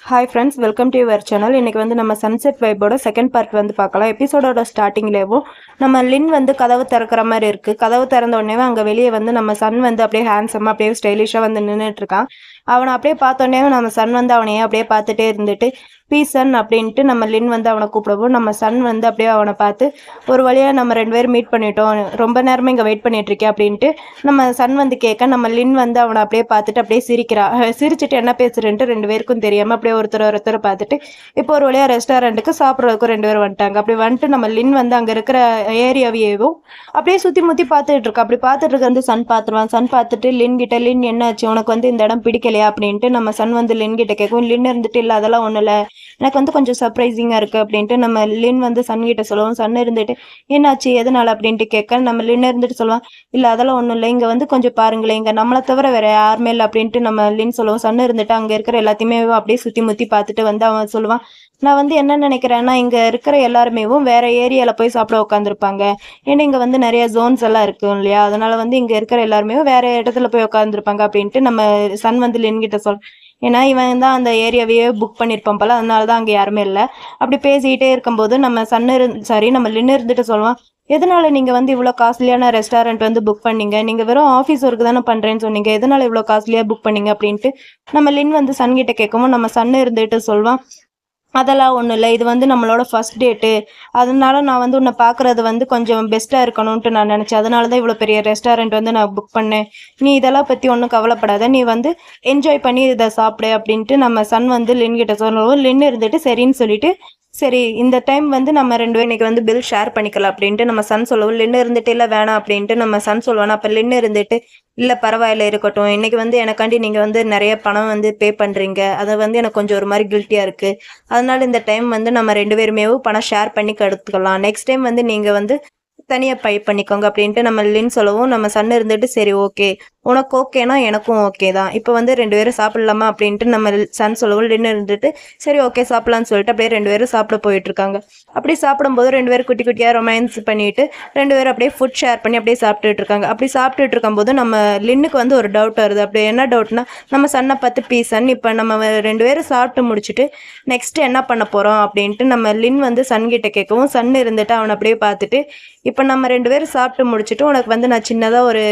Hi friends, welcome to your channel. இன்றைக்கி வந்து நம்ம சன்செட் வைப்போட செகண்ட் பார்ட் வந்து பார்க்கலாம். எபிசோடோட ஸ்டார்டிங்லேயும் நம்ம லின் வந்து கதவு திறக்கிற மாதிரி இருக்குது. கதவு திறந்த உடனே அங்கே வெளியே வந்து நம்ம சன் வந்து அப்படியே ஹேண்ட்ஸமாக அப்படியே ஸ்டைலிஷாக வந்து நின்றுட்டுருக்கான். அவனை அப்படியே பார்த்தோன்னே நம்ம சன் வந்து அவனையே அப்படியே பார்த்துட்டே இருந்துட்டு பீஸ் சன் அப்படின்ட்டு நம்ம லின் வந்து அவனை கூப்பிடுவோம். நம்ம சன் வந்து அப்படியே அவனை பார்த்து ஒரு வழியாக நம்ம 2 பேரும் மீட் பண்ணிட்டோம், ரொம்ப நேரமே இங்கே வெயிட் பண்ணிகிட்ருக்கேன் அப்படின்ட்டு நம்ம சன் வந்து கேட்க நம்ம லின் வந்து அவனை அப்படியே பார்த்துட்டு அப்படியே சிரிச்சிட்டு என்ன பேசுகிறேன்ட்டு 2 பேருக்கும் தெரியாமல் அப்படியே ஒருத்தர் பார்த்துட்டு இப்போ ஒரு வழியாக ரெஸ்டாரண்ட்டுக்கு சாப்பிட்றதுக்கும் 2 பேரும் வந்துட்டாங்க. அப்படி வந்துட்டு நம்ம லின் வந்து அங்கே இருக்கிற ஏரியாவையும் அப்படியே சுற்றி முற்றி பார்த்துட்டு இருக்கா. அப்படி பார்த்துட்டு இருக்க வந்து சன் பார்த்துருவான். சன் பார்த்துட்டு லின் கிட்ட, லின் என்னாச்சு உனக்கு வந்து இந்த இடம் பிடிக்கலையா அப்படின்ட்டு நம்ம சன் வந்து லின் கிட்ட கேட்கும். லின் இருந்துட்டு இல்லை அதெல்லாம் ஒன்றும் இல்லை, எனக்கு வந்து கொஞ்சம் சர்ப்ரைசிங்காக இருக்குது அப்படின்ட்டு நம்ம லின் வந்து சன் கிட்ட சொல்லுவோம். சன் இருந்துட்டு என்னாச்சு எதனால அப்படின்ட்டு கேட்க நம்ம லின் இருந்துட்டு சொல்லுவான், இல்லை அதெல்லாம் ஒன்றும் இல்லை, இங்கே வந்து கொஞ்சம் பாருங்களேன், இங்கே நம்மளை தவிர வேற யாருமே இல்லை அப்படின்ட்டு நம்ம லின் சொல்லுவோம். சன் இருந்துட்டு அங்கே இருக்கிற எல்லாத்தையுமே அப்படியே சுற்றி முற்றி பார்த்துட்டு வந்து அவன் சொல்லுவான், நான் வந்து என்ன நினைக்கிறேன்னா இங்கே இருக்கிற எல்லாருமே வேற ஏரியாவில் போய் சாப்பிட உட்காந்துருப்பாங்க. ஏன்னா இங்கே வந்து நிறைய ஜோன்ஸ் எல்லாம் இருக்கும் இல்லையா, அதனால வந்து இங்கே இருக்கிற எல்லாருமே வேற இடத்துல போய் உட்காந்துருப்பாங்க அப்படின்ட்டு நம்ம சன் வந்து லின் கிட்ட ஏன்னா இவன் தான் அந்த ஏரியாவையே புக் பண்ணியிருப்பான் போல, அதனால தான் அங்கே யாருமே இல்லை. அப்படி பேசிக்கிட்டே இருக்கும்போது நம்ம நம்ம லின் இருந்துட்டு சொல்லுவான், எதனால நீங்கள் வந்து இவ்வளோ காஸ்ட்லியான ரெஸ்டாரண்ட் வந்து புக் பண்ணீங்க, நீங்கள் வெறும் ஆஃபீஸ் ஒர்க்கு தானே பண்ணுறேன்னு சொன்னீங்க, எதனால இவ்வளோ காஸ்ட்லியாக புக் பண்ணீங்க அப்படின்ட்டு நம்ம லின் வந்து சன் கிட்ட கேட்கவும் நம்ம சன் இருந்துட்டு சொல்லுவான், அதெல்லாம் ஒன்றும் இல்லை, இது வந்து நம்மளோட ஃபஸ்ட் டேட்டு, அதனால நான் வந்து உன்னை பார்க்குறது வந்து கொஞ்சம் பெஸ்ட்டாக இருக்கணும்ன்ட்டு நான் நினச்சேன், அதனால தான் இவ்வளோ பெரிய ரெஸ்டாரண்ட் வந்து நான் புக் பண்ணேன், நீ இதெல்லாம் பற்றி ஒன்றும் கவலைப்படாத, நீ வந்து என்ஜாய் பண்ணி இதை சாப்பிடு அப்படின்ட்டு நம்ம சன் வந்து லின் கிட்ட சொல்லுவோம். லின் இருந்துட்டு சரின்னு சொல்லிட்டு, சரி இந்த டைம் வந்து நம்ம 2 பேரும் இன்றைக்கி வந்து பில் ஷேர் பண்ணிக்கலாம் அப்படின்ட்டு நம்ம சன் சொல்லுவோம். லின் இருந்துட்டு இல்லை வேணாம் அப்படின்ட்டு நம்ம சன் சொல்லுவானா. அப்போ லின் இருந்துட்டு இல்லை பரவாயில்ல இருக்கட்டும், இன்றைக்கி வந்து எனக்காண்டி நீங்கள் வந்து நிறைய பணம் வந்து பே பண்ணுறீங்க, அதை வந்து எனக்கு கொஞ்சம் ஒரு மாதிரி கில்ட்டியாக இருக்குது, அதனால இந்த டைம் வந்து நம்ம 2 பேருமே பணம் ஷேர் பண்ணி எடுத்துக்கலாம், நெக்ஸ்ட் டைம் வந்து நீங்கள் வந்து தனியாக பை பண்ணிக்கோங்க அப்படின்ட்டு நம்ம லின் சொல்லவும் நம்ம சன் இருந்துட்டு சரி ஓகே, உனக்கு ஓகேனா எனக்கும் ஓகே தான், இப்போ வந்து 2 பேரும் சாப்பிடலாமா அப்படின்ட்டு நம்ம சன் சொல்லவும் லின் இருந்துட்டு சரி ஓகே சாப்பிட்லான்னு சொல்லிட்டு அப்படியே 2 பேரும் சாப்பிட போயிட்டுருக்காங்க. அப்படி சாப்பிடும்போது 2 பேரும் குட்டி குட்டியாக ரொமான்ஸ் பண்ணிட்டு 2 பேரும் அப்படியே ஃபுட் ஷேர் பண்ணி அப்படியே சாப்பிட்டுட்டு இருக்காங்க. அப்படி சாப்பிட்டுட்டு இருக்கும்போது நம்ம லின்னுக்கு வந்து ஒரு டவுட் வருது. அப்படி என்ன டவுட்னா, நம்ம சன்னை பார்த்து பீசன் இப்போ நம்ம 2 பேரும் சாப்பிட்டு முடிச்சுட்டு நெக்ஸ்ட் என்ன பண்ண போகிறோம் அப்படின்ட்டு நம்ம லின் வந்து சன் கிட்ட கேட்கவும் சன் இருந்துட்டு அவனை அப்படியே பார்த்துட்டு, இப்போ நம்ம 2 பேரும் சாப்பிட்டு முடிச்சுட்டு உனக்கு வந்து நான் சின்னதாக ஒரு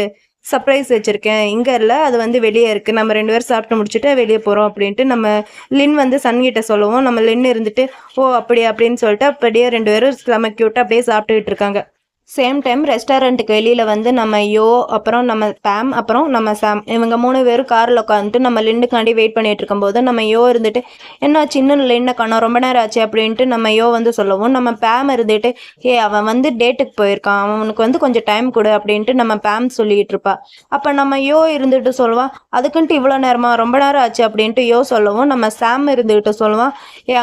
சர்ப்ரைஸ் வச்சுருக்கேன், இங்கே இல்லை அது வந்து வெளியே இருக்குது, நம்ம 2 பேரும் சாப்பிட்டு முடிச்சுட்டு வெளியே போகிறோம் அப்படின்ட்டு நம்ம லின் வந்து சன் கிட்ட சொல்லுவோம். நம்ம லின் இருந்துட்டு ஓ அப்படியே அப்படின்னு சொல்லிட்டு அப்படியே 2 பேரும் செம க்யூட்டாக அப்படியே சாப்பிட்டுக்கிட்டு இருக்காங்க. சேம் டைம் ரெஸ்டாரண்ட்டுக்கு வெளியில் வந்து நம்ம யோ, அப்புறம் நம்ம பேம், அப்புறம் நம்ம சாம், இவங்க 3 பேரும் காரில் உட்காந்துட்டு நம்ம லின்னுக்காண்டி வெயிட் பண்ணிட்டு இருக்கும்போது நம்ம யோ இருந்துட்டு என்ன சின்ன லின்னை காணோம் ரொம்ப நேரம் ஆச்சு அப்படின்ட்டு நம்ம யோ வந்து சொல்லவும் நம்ம பேம் இருந்துட்டு அவன் வந்து டேட்டுக்கு போயிருக்கான், அவனுக்கு வந்து கொஞ்சம் டைம் கொடு அப்படின்ட்டு நம்ம பேம் சொல்லிகிட்டு இருப்பா. அப்போ நம்ம யோ இருந்துட்டு சொல்லுவான், அதுக்குன்ட்டு இவ்வளோ நேரமா, ரொம்ப நேரம் ஆச்சு அப்படின்ட்டு யோ சொல்லவும் நம்ம சாம் இருந்துக்கிட்டு சொல்லுவான்,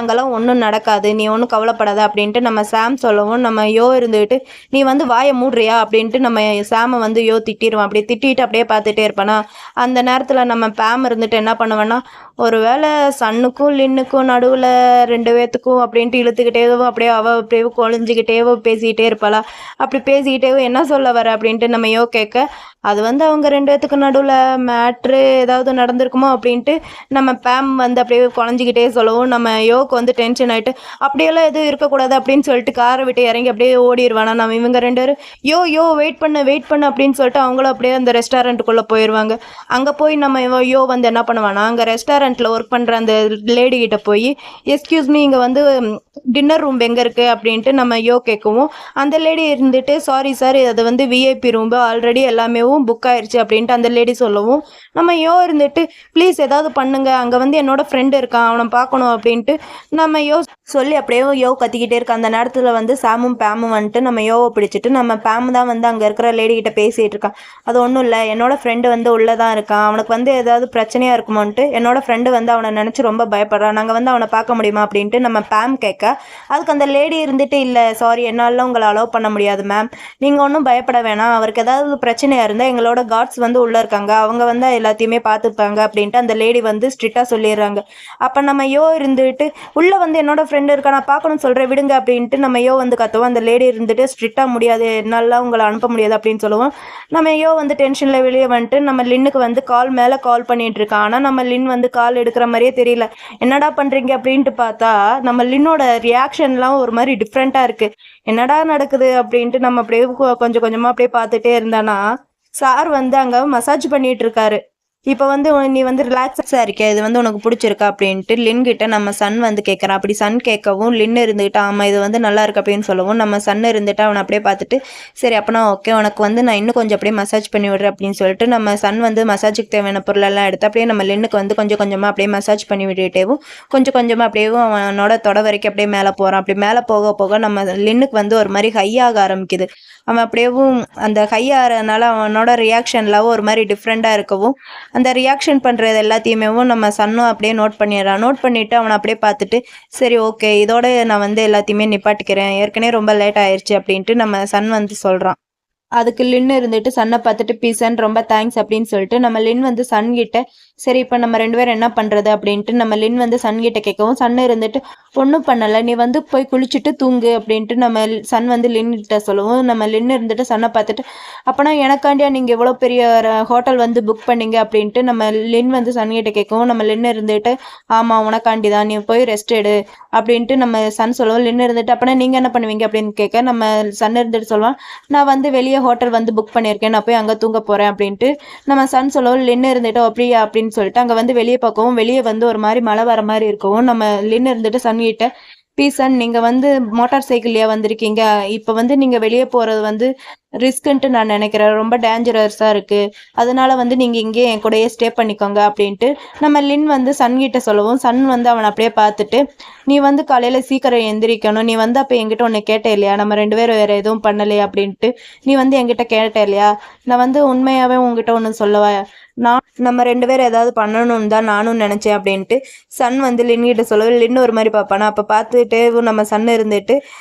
அங்கெல்லாம் ஒன்றும் நடக்காது, நீ ஒன்றும் கவலைப்படாத அப்படின்ட்டு நம்ம சாம் சொல்லவும் நம்ம யோ இருந்துக்கிட்டு நீ வந்து வாயை மூடுறியா அப்படின்ட்டு நம்ம சாமை வந்து யோ திட்டிடுவான். அப்படி திட்டிட்டு அப்படியே பார்த்துட்டே இருப்பானா. அந்த நேரத்தில் நம்ம பேம் இருந்துட்டு என்ன பண்ணுவேன்னா, ஒரு வேளை சன்னுக்கும் லின்னுக்கும் நடுவில் 2 பேத்துக்கும் அப்படின்ட்டு இழுத்துக்கிட்டேவோ அப்படியே அப்படியே கொழிஞ்சிக்கிட்டேவோ பேசிக்கிட்டே இருப்பாளா. அப்படி பேசிக்கிட்டேவோ என்ன சொல்ல வர அப்படின்ட்டு நம்ம யோ கேட்க, அது வந்து அவங்க 2 பேத்துக்கு நடுவில் மேட்ரு ஏதாவது நடந்திருக்குமோ அப்படின்ட்டு நம்ம பேம் வந்து அப்படியே குழஞ்சிக்கிட்டே சொல்லவும் நம்ம யோக்கு வந்து டென்ஷன் ஆகிட்டு அப்படியெல்லாம் எதுவும் இருக்கக்கூடாது அப்படின்னு சொல்லிட்டு காரை விட்டு இறங்கி அப்படியே ஓடிடுவானா. நம்ம இவங்க 2 பேரும் யோ வெயிட் பண்ணு அப்படின்னு சொல்லிட்டு அவங்களும் அப்படியே அந்த ரெஸ்டாரண்ட்டுக்குள்ளே போயிடுவாங்க. அங்கே போய் நம்ம யோ வந்து என்ன பண்ணுவானா, அங்கே ரெஸ்டாரண்ட்டில் ஒர்க் பண்ணுற அந்த லேடி கிட்ட போய் எஸ்கியூஸ் மீ இங்கே வந்து டின்னர் ரூம் எங்கே இருக்குது அப்படின்ட்டு நம்ம யோ கேட்கவும் அந்த லேடி இருந்துட்டு சாரி சார் அது வந்து விஐபி ரூம் ஆல்ரெடி எல்லாமே புக் ஆயிடுச்சு அப்படின்ட்டு அந்த லேடி சொல்லவும் நம்ம யோ இருந்துட்டு ப்ளீஸ் ஏதாவது பண்ணுங்க, அங்கே வந்து என்னோட ஃப்ரெண்டு இருக்கான் அவனை பார்க்கணும் அப்படின்ட்டு நம்ம யோ சொல்லி அப்படியே யோ கத்திக்கிட்டே இருக்க. அந்த நேரத்தில் வந்து சாமும் பேமும் வந்துட்டு நம்ம யோவை பிடிச்சிட்டு நம்ம பேம் தான் வந்து அங்கே இருக்கிற லேடிக்கிட்ட பேசிகிட்டு இருக்கான். அது ஒன்றும் இல்லை, என்னோட ஃப்ரெண்டு வந்து உள்ளே தான் இருக்கான், அவனுக்கு வந்து ஏதாவது பிரச்சனையாக இருக்குமோன்ட்டு என்னோட ஃப்ரெண்டு வந்து அவனை நினச்சி ரொம்ப பயப்படுறான், நாங்கள் வந்து அவனை பார்க்க முடியுமா அப்படின்ட்டு நம்ம பேம் கேட்க கேட்க, அதுக்கு அந்த லேடி இருந்துட்டு இல்லை சாரி என்னால உங்களை அலோவ் பண்ண முடியாது மேம், நீங்கள் ஒன்றும் பயப்பட வேணாம், அவருக்கு ஏதாவது பிரச்சனையாக இருந்தால் எங்களோட கார்ட்ஸ் வந்து உள்ளே இருக்காங்க, அவங்க வந்து எல்லாத்தையுமே பார்த்துப்பாங்க அப்படின்ட்டு அந்த லேடி வந்து ஸ்ட்ரிக்டாக சொல்லிடுறாங்க. அப்போ நம்ம யோ இருந்துட்டு உள்ளே வந்து என்னோட ஃப்ரெண்டு இருக்கா நான் பார்க்கணும்னு சொல்கிறேன் விடுங்க அப்படின்ட்டு நம்ம யோ வந்து கத்துவோம். அந்த லேடி இருந்துட்டு ஸ்ட்ரிக்டாக முடியாது என்னால உங்களை அனுப்ப முடியாது அப்படின்னு சொல்லுவோம். நம்ம யோ வந்து டென்ஷனில் வெளியே வந்துட்டு நம்ம லின்னுக்கு வந்து கால் மேலே கால் பண்ணிட்டு இருக்கான். ஆனால் நம்ம லின் வந்து கால் எடுக்கிற மாதிரியே தெரியல. என்னடா பண்ணுறீங்க அப்படின்ட்டு பார்த்தா நம்ம லின்னோட ரியாக்ஷன்லாம் ஒரு மாதிரி டிஃப்ரெண்ட்டாக இருக்குது. என்னடா நடக்குது அப்படின்ட்டு நம்ம அப்படியே கொஞ்சம் கொஞ்சமாக அப்படியே பார்த்துட்டே இருந்தானா சார் வந்து அங்கே மசாஜ் பண்ணிட்டு இருக்காரு. இப்போ வந்து நீ வந்து ரிலாக்ஸாக இருக்க, இது வந்து உனக்கு பிடிச்சிருக்கா அப்படின்ட்டு லின் கிட்ட நம்ம சன் வந்து கேட்குறான். அப்படி சன் கேட்கவும் லின் இருந்துக்கிட்டு ஆமாம் இது வந்து நல்லா இருக்கு அப்படின்னு சொல்லவும் நம்ம சன் இருந்துட்டு அவனை அப்படியே பார்த்துட்டு சரி அப்போனா ஓகே உனக்கு வந்து நான் இன்னும் கொஞ்சம் அப்படியே மசாஜ் பண்ணி விடுறேன் அப்படின்னு சொல்லிட்டு நம்ம சன் வந்து மசாஜுக்கு தேவையான பொருளெல்லாம் எடுத்து அப்படியே நம்ம லின்னுக்கு வந்து கொஞ்சம் கொஞ்சமாக அப்படியே மசாஜ் பண்ணி விட்டுட்டேவும் கொஞ்சம் கொஞ்சமாக அப்படியே அவனோட தொட வரைக்கும் அப்படியே மேலே போகிறான். அப்படி மேலே போக போக நம்ம லின்னுக்கு வந்து ஒரு மாதிரி ஹையாக ஆரம்பிக்குது. அவன் அப்படியேவும் அந்த ஹை ஆகிறதுனால அவனோட ரியாக்ஷன்லாம் ஒரு மாதிரி டிஃப்ரெண்ட்டாக இருக்கவும் அந்த ரியாக்ஷன் பண்ணுறது எல்லாத்தையுமே நம்ம சன்னும் அப்படியே நோட் பண்ணிடுறான். நோட் பண்ணிவிட்டு அவனை அப்படியே பார்த்துட்டு சரி ஓகே இதோட நான் வந்து எல்லாத்தையுமே நிப்பாட்டிக்கிறேன், ஏற்கனவே ரொம்ப லேட் ஆயிடுச்சு அப்படின்ட்டு நம்ம சன் வந்து சொல்கிறான். அதுக்கு லின் இருந்துட்டு சன்னை பார்த்துட்டு பீசன் ரொம்ப தேங்க்ஸ் அப்படின்னு சொல்லிட்டு நம்ம லின் வந்து சன் கிட்ட சரி இப்போ நம்ம 2 பேரும் என்ன பண்ணுறது அப்படின்ட்டு நம்ம லின் வந்து சன் கிட்ட கேட்கவும் சன் இருந்துட்டு ஒன்றும் பண்ணலை நீ வந்து போய் குளிச்சுட்டு தூங்கு அப்படின்ட்டு நம்ம சன் வந்து லின் கிட்ட சொல்லவும் நம்ம லின் இருந்துட்டு சன்னை பார்த்துட்டு அப்போனா எனக்காண்டியா நீங்கள் எவ்வளோ பெரிய ஹோட்டல் வந்து புக் பண்ணீங்க அப்படின்ட்டு நம்ம லின் வந்து சன் கிட்ட கேட்கவும் நம்ம லின் இருந்துட்டு ஆமாம் உனக்காண்டி தான் நீ போய் ரெஸ்ட் எடு அப்படின்ட்டு நம்ம சன் சொல்லுவோம். லின் இருந்துட்டு அப்போனா நீங்கள் என்ன பண்ணுவீங்க அப்படின்னு கேட்க நம்ம சன் இருந்துட்டு சொல்லுவான் நான் வந்து வெளியே ஹோட்டல் வந்து புக் பண்ணியிருக்கேன், நான் போய் அங்கே தூங்க போகிறேன் அப்படின்ட்டு நம்ம சன் சொல்லவும் லின் இருந்துட்டு அப்படியா அப்படின்னு சொல்லிட்டு அங்கே வந்து வெளியே பார்க்கவும் வெளியே வந்து ஒரு மாதிரி மழை வர மாதிரி இருக்கவும் நம்ம லின் இருந்துட்டு சன் கிட்ட பீசன் நீங்கள் வந்து மோட்டார் சைக்கிள்லையா வந்திருக்கீங்க, இப்போ வந்து நீங்கள் வெளியே போகிறது வந்து ரிஸ்க்குன்ட்டு நான் நினைக்கிறேன், ரொம்ப டேஞ்சரஸாக இருக்குது, அதனால வந்து நீங்கள் இங்கே என் கூடயே ஸ்டே பண்ணிக்கோங்க அப்படின்ட்டு நம்ம லின் வந்து சன் கிட்ட சொல்லவும் சன் வந்து அவனை அப்படியே பார்த்துட்டு நீ வந்து காலையில் சீக்கிரம் எந்திரிக்கணும், நீ வந்து அப்போ என்கிட்ட ஒன்று கேட்டே இல்லையா நம்ம 2 பேரும் வேறு எதுவும் பண்ணலையா அப்படின்ட்டு நீ வந்து என்கிட்ட கேட்டே இல்லையா, நான் வந்து உண்மையாகவே உங்ககிட்ட ஒன்று சொல்லவா, நான் நம்ம 2 பேரும் ஏதாவது பண்ணணும்னு தான் நானும் நினச்சேன் அப்படின்ட்டு சன் வந்து லின் கிட்ட சொல்லவே லின் ஒரு மாதிரி பார்ப்பானா. அப்போ பார்த்துட்டே நம்ம சன் இருந்துட்டு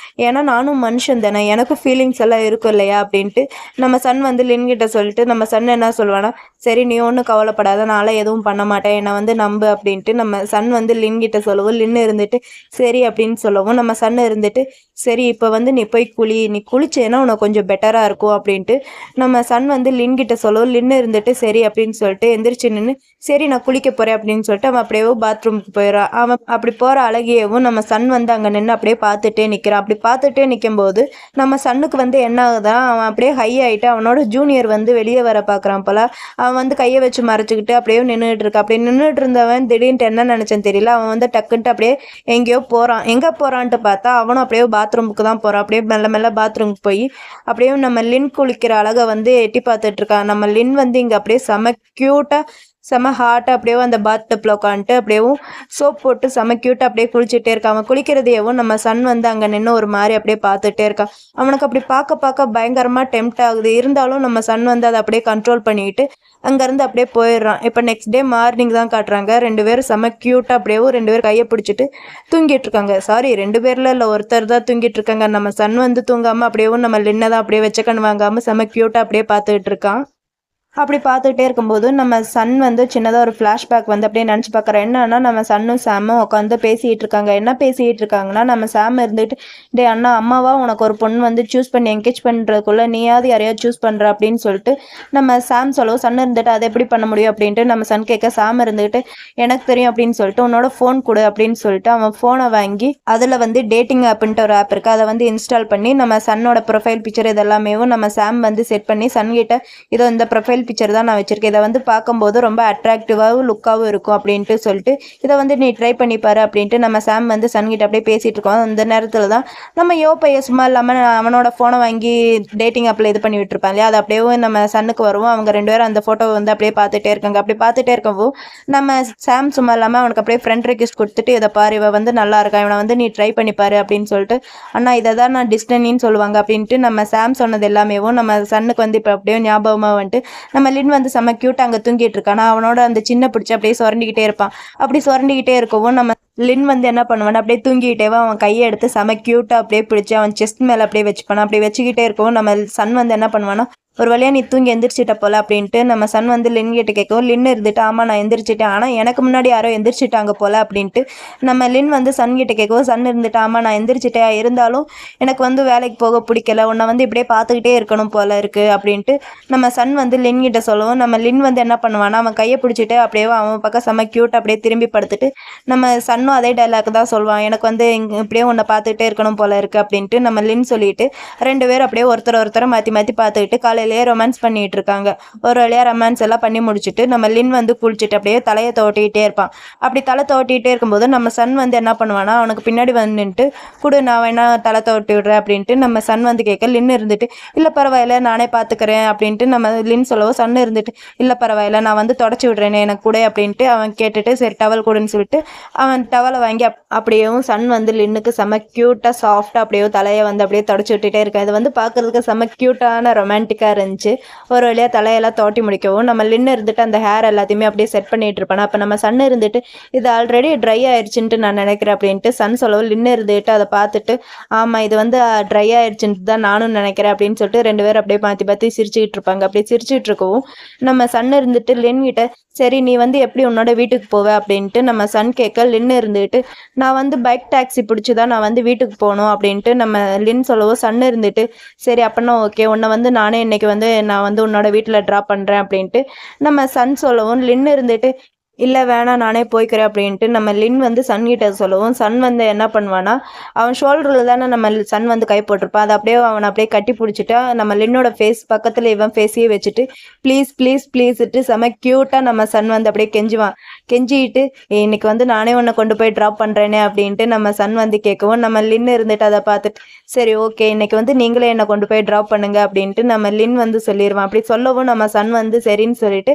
ஏன்னா நானும் மனுஷன் தானே எனக்கும் ஃபீலிங்ஸ் எல்லாம் இருக்கும் இல்லையா அப்படின்ட்டு நம்ம சன் வந்து லின் கிட்ட சொல்லிட்டு நம்ம சன் என்ன சொல்லுவானா சரி நீ ஒன்றும் கவலைப்படாத நாளை எதுவும் பண்ண மாட்டேன் என்னை வந்து நம்பு அப்படின்ட்டு நம்ம சன் வந்து லின் கிட்ட சொல்லவும் லின் இருந்துட்டு சரி அப்படின்னு சொல்லவும் நம்ம சன் இருந்துட்டு சரி இப்போ வந்து நீ போய் நீ குளிச்சேன்னா உனக்கு கொஞ்சம் பெட்டராக இருக்கும் அப்படின்ட்டு நம்ம சன் வந்து லின் கிட்ட சொல்லவும் லின் இருந்துட்டு சரி அப்படின்னு சொல்லிட்டு எந்திரிச்சு நின்று சரி நான் குளிக்க போகிறேன் அப்படின்னு சொல்லிட்டு அவன் அப்படியே பாத்ரூமுக்கு போயிடறான். அவன் அப்படி போகிற அழகியவும் நம்ம சன் வந்து அங்கே நின்று அப்படியே பார்த்துட்டே நிற்கிறான். அப்படி பார்த்துட்டே நிற்கும்போது நம்ம சன்னுக்கு வந்து என்ன ஆகுதான் அவன் அப்படியே ஹை ஆகிட்டு அவனோட ஜூனியர் வந்து வெளியே வர பார்க்குறான் போல. அவன் வந்து கையை வச்சு மறைச்சிக்கிட்டு அப்படியே நின்றுட்டு இருக்கான். அப்படியே நின்றுட்டு இருந்தவன் திடீர்னு என்ன நினச்சேன்னு தெரியல, அவன் வந்து டக்குன்ட்டு அப்படியே எங்கேயோ போகிறான். எங்கே போகிறான்ட்டு பார்த்தா அவனும் அப்படியே பாத்ரூமுக்கு தான் போகிறான். அப்படியே மெல்ல மெல்ல பாத்ரூமுக்கு போய் அப்படியே நம்ம லின் குளிக்கிற அழகை வந்து எட்டி பார்த்துட்டு இருக்கான். நம்ம லின் வந்து இங்கே அப்படியே செம க்யூட்டாக செம ஹார்ட்டாக அப்படியே அந்த பாத் டப்பில் உட்காந்துட்டு அப்படியேவும் சோப் போட்டு செம க்யூட்டாக அப்படியே குளிச்சுட்டே இருக்கான். அவன் குளிக்கிறதையவும் நம்ம சன் வந்து அங்கே நின்று ஒரு மாதிரி அப்படியே பார்த்துட்டே இருக்கான். அவனுக்கு அப்படி பார்க்க பயங்கரமாக டெம்ட் ஆகுது. இருந்தாலும் நம்ம சன் வந்து அதை அப்படியே கண்ட்ரோல் பண்ணிட்டு அங்கேருந்து அப்படியே போயிடுறான். இப்போ நெக்ஸ்ட் டே மார்னிங் தான் காட்டுறாங்க. 2 பேரும் செம க்யூட்டாக அப்படியேவும் 2 பேரும் கையை பிடிச்சிட்டு தூங்கிட்டு இருக்காங்க. சாரி 2 பேரில் இல்லை ஒருத்தர் தான் தூங்கிட்டு இருக்காங்க. நம்ம சன் வந்து தூங்காமல் அப்படியேவும் நம்ம லின்னை தான் அப்படியே வச்சக்கன்னு வாங்காமல் செம க்யூட்டாக அப்படியே பார்த்துக்கிட்டு இருக்கான். அப்படி பார்த்துக்கிட்டே இருக்கும்போது நம்ம சன் வந்து சின்னதாக ஒரு ஃப்ளாஷ்பேக் வந்து அப்படியே நினச்சி பார்க்குறேன். என்னன்னா நம்ம சன்னும் சாமும் உட்காந்து பேசிகிட்டு இருக்காங்க. என்ன பேசிகிட்டு இருக்காங்கன்னா நம்ம சாம் இருந்துட்டு டே அண்ணா அம்மாவா உனக்கு ஒரு பொண்ணு வந்து சூஸ் பண்ணி என்கேஜ் பண்ணுறதுக்குள்ளே நீயாவது யாரையாவது சூஸ் பண்ணுற அப்படின்னு சொல்லிட்டு நம்ம சாம் சொல்லவும் சன் இருந்துட்டு அதை எப்படி பண்ண முடியும் அப்படின்ட்டு நம்ம சன் கேட்க சாம் இருந்துக்கிட்டு எனக்கு தெரியும் அப்படின்னு சொல்லிட்டு உன்னோட ஃபோன் கொடு அப்படின்னு சொல்லிட்டு அவன் ஃபோனை வாங்கி அதில் வந்து டேட்டிங் ஆப்புன்ட்டு ஒரு ஆப் இருக்குது, அதை வந்து இன்ஸ்டால் பண்ணி நம்ம சன்னோட ப்ரொஃபைல் பிக்சர் இதெல்லாமே நம்ம சாம் வந்து செட் பண்ணி சன் கிட்ட இதோ இந்த ப்ரொஃபைல் பிக்சர் தான் நான் வச்சிருக்கேன், இதை வந்து பார்க்கும்போது ரொம்ப அட்ராக்டிவாகவும் லுக்காகவும் இருக்கும் அப்படின்ட்டு சொல்லிட்டு இதை வந்து நீ ட்ரை பண்ணிப்பாரு அப்படின்ட்டு நம்ம சாம் வந்து சன்கிட்ட அப்படியே பேசிகிட்டு இருக்கோம். அந்த நேரத்தில் தான் நம்ம பையன் சும்மா இல்லாமல் அவனோட ஃபோனை வாங்கி டேட்டிங் ஆப்பில் இது பண்ணி விட்டுருப்பான் இல்லையா, அது அப்படியே நம்ம சன்னுக்கு வருவோம். அவங்க 2 பேரும் அந்த ஃபோட்டோவை வந்து அப்படியே பார்த்துட்டே இருக்காங்க. அப்படி பார்த்துட்டே இருக்கவும் நம்ம சாம் சும்மா இல்லாமல் அவனுக்கு அப்படியே ஃப்ரெண்ட் ரெக்வெஸ்ட் கொடுத்துட்டு இதை பாரு இவன் வந்து நல்லா இருக்கா, இவனை வந்து நீ ட்ரை பண்ணிப்பாரு அப்படின்னு சொல்லிட்டு அண்ணா இதை தான் நான் டிஸ்டனின்னு சொல்லுவாங்க அப்படின்ட்டு நம்ம சாம் சொன்னது எல்லாமே நம்ம சன்னுக்கு வந்து இப்போ அப்படியே ஞாபகமாக வந்துட்டு நம்ம லின் வந்து செம்ம க்யூட்டாக அங்கே தூங்கிட்டு இருக்கானா அவனோட அந்த சின்ன பிடிச்சி அப்படியே சுரண்டிக்கிட்டே இருப்பான். அப்படி சுரண்டிக்கிட்டே இருக்கவும் நம்ம லின் வந்து என்ன பண்ணுவானா அப்படியே தூங்கிக்கிட்டேவா அவன் கையை எடுத்து செம க்யூட்டாக அப்படியே பிடிச்சி அவன் செஸ்ட் மேலே அப்படியே வச்சுப்பானா. அப்படி வச்சுக்கிட்டே இருக்கவும் நம்ம சன் வந்து என்ன பண்ணுவானா, ஒரு வழியாக நீ தூங்கி எந்திரிச்சிட்ட போல அப்படின்ட்டு நம்ம சன் வந்து லின் கிட்ட கேட்கவும் லின் இருந்துட்டு ஆமாம் நான் எந்திரிச்சிட்டேன், ஆனால் எனக்கு முன்னாடி யாரோ எந்திரிச்சிட்டாங்க போல அப்படின்ட்டு நம்ம லின் வந்து சன் கிட்ட கேட்கவும் சன் இருந்துட்டு ஆமாம் நான் எந்திரிச்சிட்டேன், இருந்தாலும் எனக்கு வந்து வேலைக்கு போக பிடிக்கல, உன்னை வந்து இப்படியே பார்த்துக்கிட்டே இருக்கணும் போல இருக்கு அப்படின்ட்டு நம்ம சன் வந்து லின் கிட்ட சொல்லவும் நம்ம லின் வந்து என்ன பண்ணுவானா அவன் கையை பிடிச்சிட்டு அப்படியே அவன் பக்கம் செம்ம க்யூட் அப்படியே திரும்பி படுத்துட்டு நம்ம சன்னும் அதே டைலாக் தான் சொல்லுவான், எனக்கு வந்து இப்படியே உன்னை பார்த்துக்கிட்டே இருக்கணும் போல இருக்கு அப்படின்ட்டு நம்ம லின் சொல்லிட்டு 2 பேரும் அப்படியே ஒருத்தரை மாற்றி மாற்றி பார்த்துக்கிட்டு காலையிலேயே ரொமான்ஸ் பண்ணிட்டு இருக்காங்க. ஒரு வழியாக ரொமான்ஸ் எல்லாம் பண்ணி முடிச்சுட்டு நம்ம லின் வந்து குளிச்சுட்டு அப்படியே தலையை தோட்டிக்கிட்டே இருப்பான். அப்படி தலை தோட்டிகிட்டே இருக்கும்போது நம்ம சன் வந்து என்ன பண்ணுவானா அவனுக்கு பின்னாடி வந்துட்டு கூட நான் வேணா தலை தோட்டி விடுறேன் அப்படின்ட்டு நம்ம சன் வந்து கேட்க லின் இருந்துட்டு இல்லை பரவாயில்ல நானே பார்த்துக்கிறேன் அப்படின்ட்டு நம்ம லின் சொல்லவும் சன் இருந்துட்டு இல்லை பரவாயில்ல நான் வந்து தொடச்சி விடுறேனே எனக்கு கூட அப்படின்ட்டு அவன் கேட்டுட்டு சரி டவல் கூடன்னு சொல்லிட்டு அவன் டவலை வாங்கி அப்படியேவும் சன் வந்து லின்னுக்கு செம்ம க்யூட்டாக சாஃப்டாக அப்படியே தலையை வந்து அப்படியே தொடச்சி விட்டுட்டே இருக்கேன். இது வந்து பார்க்குறதுக்கு செம்ம க்யூட்டான ரொமான்டிக்காக இருந்துச்சு. ஒரு வழியாக தலையெல்லாம் தோட்டி முடிக்கவும் நம்ம லின்னு இருந்துட்டு அந்த ஹேர் எல்லாத்தையுமே அப்படியே செட் பண்ணிட்டு இருப்பானா. அப்போ நம்ம சன் இருந்துட்டு இது ஆல்ரெடி ட்ரை ஆயிடுச்சுன்ட்டு நான் நினைக்கிறேன் அப்படின்ட்டு சன் சொல்லவும் லின்னு இருந்துட்டு அதை பார்த்துட்டு ஆமாம் இது வந்து ட்ரை ஆயிடுச்சுன்ட்டு தான் நானும் நினைக்கிறேன் அப்படின்னு சொல்லிட்டு 2 பேரும் அப்படியே மாற்றி பார்த்து சிரிச்சுக்கிட்டு இருப்பாங்க. அப்படி சிரிச்சுட்டு இருக்கவும் நம்ம சன் இருந்துட்டு லின் கிட்ட சரி நீ வந்து எப்படி உன்னோட வீட்டுக்கு போவ அப்படின்ட்டு நம்ம சன் கேட்க லின்னு இருந்துட்டு நான் வந்து பைக் டாக்ஸி பிடிச்சி தான் நான் வந்து வீட்டுக்கு போகணும் அப்படின்ட்டு நம்ம லின் சொல்லவும் சன் இருந்துட்டு சரி அப்படின்னா ஓகே உன்னை வந்து நானே இன்னைக்கு வந்து நான் வந்து உன்னோட வீட்டில் ட்ராப் பண்ணுறேன் அப்படின்ட்டு நம்ம சன் சொல்லவும் லின்னு இருந்துட்டு இல்லை வேணாம் நானே போய்க்கிறேன் அப்படின்ட்டு நம்ம லின் வந்து சன் கிட்ட சொல்லவும் சன் வந்து என்ன பண்ணுவானா அவன் ஷோல்டரில் தானே நம்ம சன் வந்து கை போட்டிருப்பான், அதை அப்படியே அவனை அப்படியே கட்டி பிடிச்சிட்டா நம்ம லின்னோட ஃபேஸ் பக்கத்தில் இவன் ஃபேஸையே வச்சுட்டு ப்ளீஸ் ப்ளீஸ் ப்ளீஸ்ட்டு செம க்யூட்டாக நம்ம சன் வந்து அப்படியே கெஞ்சிக்கிட்டு இன்னைக்கு வந்து நானே உன்னை கொண்டு போய் ட்ராப் பண்ணுறேனே அப்படின்ட்டு நம்ம சன் வந்து கேட்கவும் நம்ம லின் இருந்துட்டு அதை பார்த்துட்டு சரி ஓகே இன்னைக்கு வந்து நீங்களே என்னை கொண்டு போய் ட்ராப் பண்ணுங்க அப்படின்ட்டு நம்ம லின் வந்து சொல்லிடுவான். அப்படி சொல்லவும் நம்ம சன் வந்து சரின்னு சொல்லிட்டு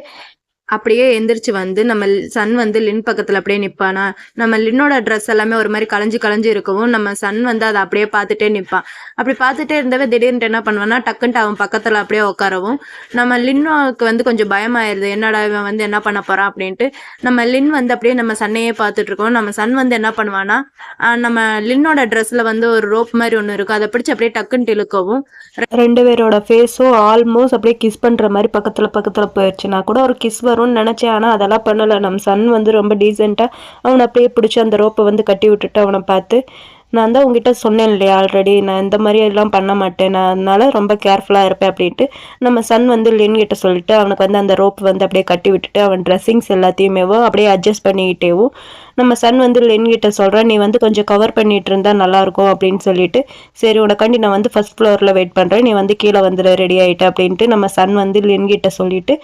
அப்படியே எந்திரிச்சு வந்து நம்ம சன் வந்து லின் பக்கத்தில் அப்படியே நிற்பானா. நம்ம லின்னோட ட்ரெஸ் எல்லாமே ஒரு மாதிரி களைஞ்சு இருக்கவும் நம்ம சன் வந்து அதை அப்படியே பார்த்துட்டே நிற்பான். அப்படி பார்த்துட்டே இருந்தவே திடீர்னு என்ன பண்ணுவான்னா டக்குன்ட்டு அவன் பக்கத்தில் அப்படியே உட்காரவும் நம்ம லின்னோக்கு வந்து கொஞ்சம் பயமாயிருது, என்னடா இவன் வந்து என்ன பண்ண போகிறான் அப்படின்ட்டு நம்ம லின் வந்து அப்படியே நம்ம சன்னையே பார்த்துட்டு இருக்கோம். நம்ம சன் வந்து என்ன பண்ணுவான்னா நம்ம லின்னோட ட்ரெஸ்ஸில் வந்து ஒரு ரோப் மாதிரி ஒன்று இருக்கும், அதை பிடிச்சி அப்படியே டக்குன்ட்டு இழுக்கவும் 2 பேரோட ஃபேஸும் ஆல்மோஸ்ட் அப்படியே கிஸ் பண்ணுற மாதிரி பக்கத்தில் போயிடுச்சு. நான் கூட ஒரு கிஸ் வரும்னு நினச்சேன், ஆனால் அதெல்லாம் பண்ணலை. நம்ம சன் வந்து ரொம்ப டீசெண்டாக அவனை அப்படியே பிடிச்சி அந்த ரோப்பை வந்து கட்டி விட்டுட்டு அவனை பார்த்து நான் தான் உங்ககிட்ட சொன்னேன் இல்லையா ஆல்ரெடி நான் இந்த மாதிரி எல்லாம் பண்ண மாட்டேன், நான் அதனால ரொம்ப கேர்ஃபுல்லாக இருப்பேன் அப்படின்ட்டு நம்ம சன் வந்து லின் கிட்ட சொல்லிட்டு அவனுக்கு வந்து அந்த ரோப் வந்து அப்படியே கட்டி விட்டுட்டு அவன் ட்ரெஸ்ஸிங்ஸ் எல்லாத்தையுமேவோ அப்படியே அட்ஜஸ்ட் பண்ணிக்கிட்டேவும் நம்ம சன் வந்து லின் கிட்ட சொல்கிறேன் நீ வந்து கொஞ்சம் கவர் பண்ணிட்டு இருந்தா நல்லாயிருக்கும் அப்படின்னு சொல்லிட்டு சரி உனக்காண்டி நான் வந்து ஃபர்ஸ்ட் ஃப்ளோரில் வெயிட் பண்ணுறேன், நீ வந்து கீழே வந்துட ரெடி ஆகிட்ட அப்படின்ட்டு நம்ம சன் வந்து லின் கிட்ட சொல்லிட்டு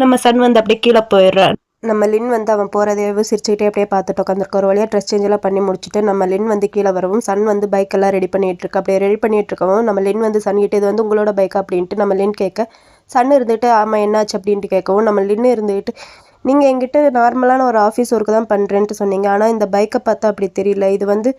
நம்ம சன் வந்து அப்படியே கீழே போயிடுறான். நம்ம லின் வந்து அவன் போகிறதையவே சிரிச்சுக்கிட்டே அப்படியே பார்த்துட்டு உட்காந்துருக்க. ஒரு வழியாக ட்ரெஸ் சேஞ்செல்லாம் பண்ணி முடிச்சுட்டு நம்ம லின் வந்து கீழே வரவும் சன் வந்து பைக்கெல்லாம் ரெடி பண்ணிகிட்டு இருக்கா. அப்படியே ரெடி பண்ணிகிட்டு இருக்கவும் நம்ம லின் வந்து சன் கிட்டே இது வந்து உங்களோட பைக்கா அப்படின்ட்டு நம்ம லின் கேட்க சன் இருந்துட்டு ஆமாம் என்னாச்சு அப்படின்ட்டு கேட்கவும் நம்ம லின்னு இருந்துட்டு நீங்கள் எங்கிட்ட நார்மலான ஒரு ஆஃபீஸ் ஒர்க்கு தான் பண்ணுறேன்ட்டு சொன்னீங்க, ஆனால் இந்த பைக்கை பார்த்தா அப்படி தெரியல, இது வந்து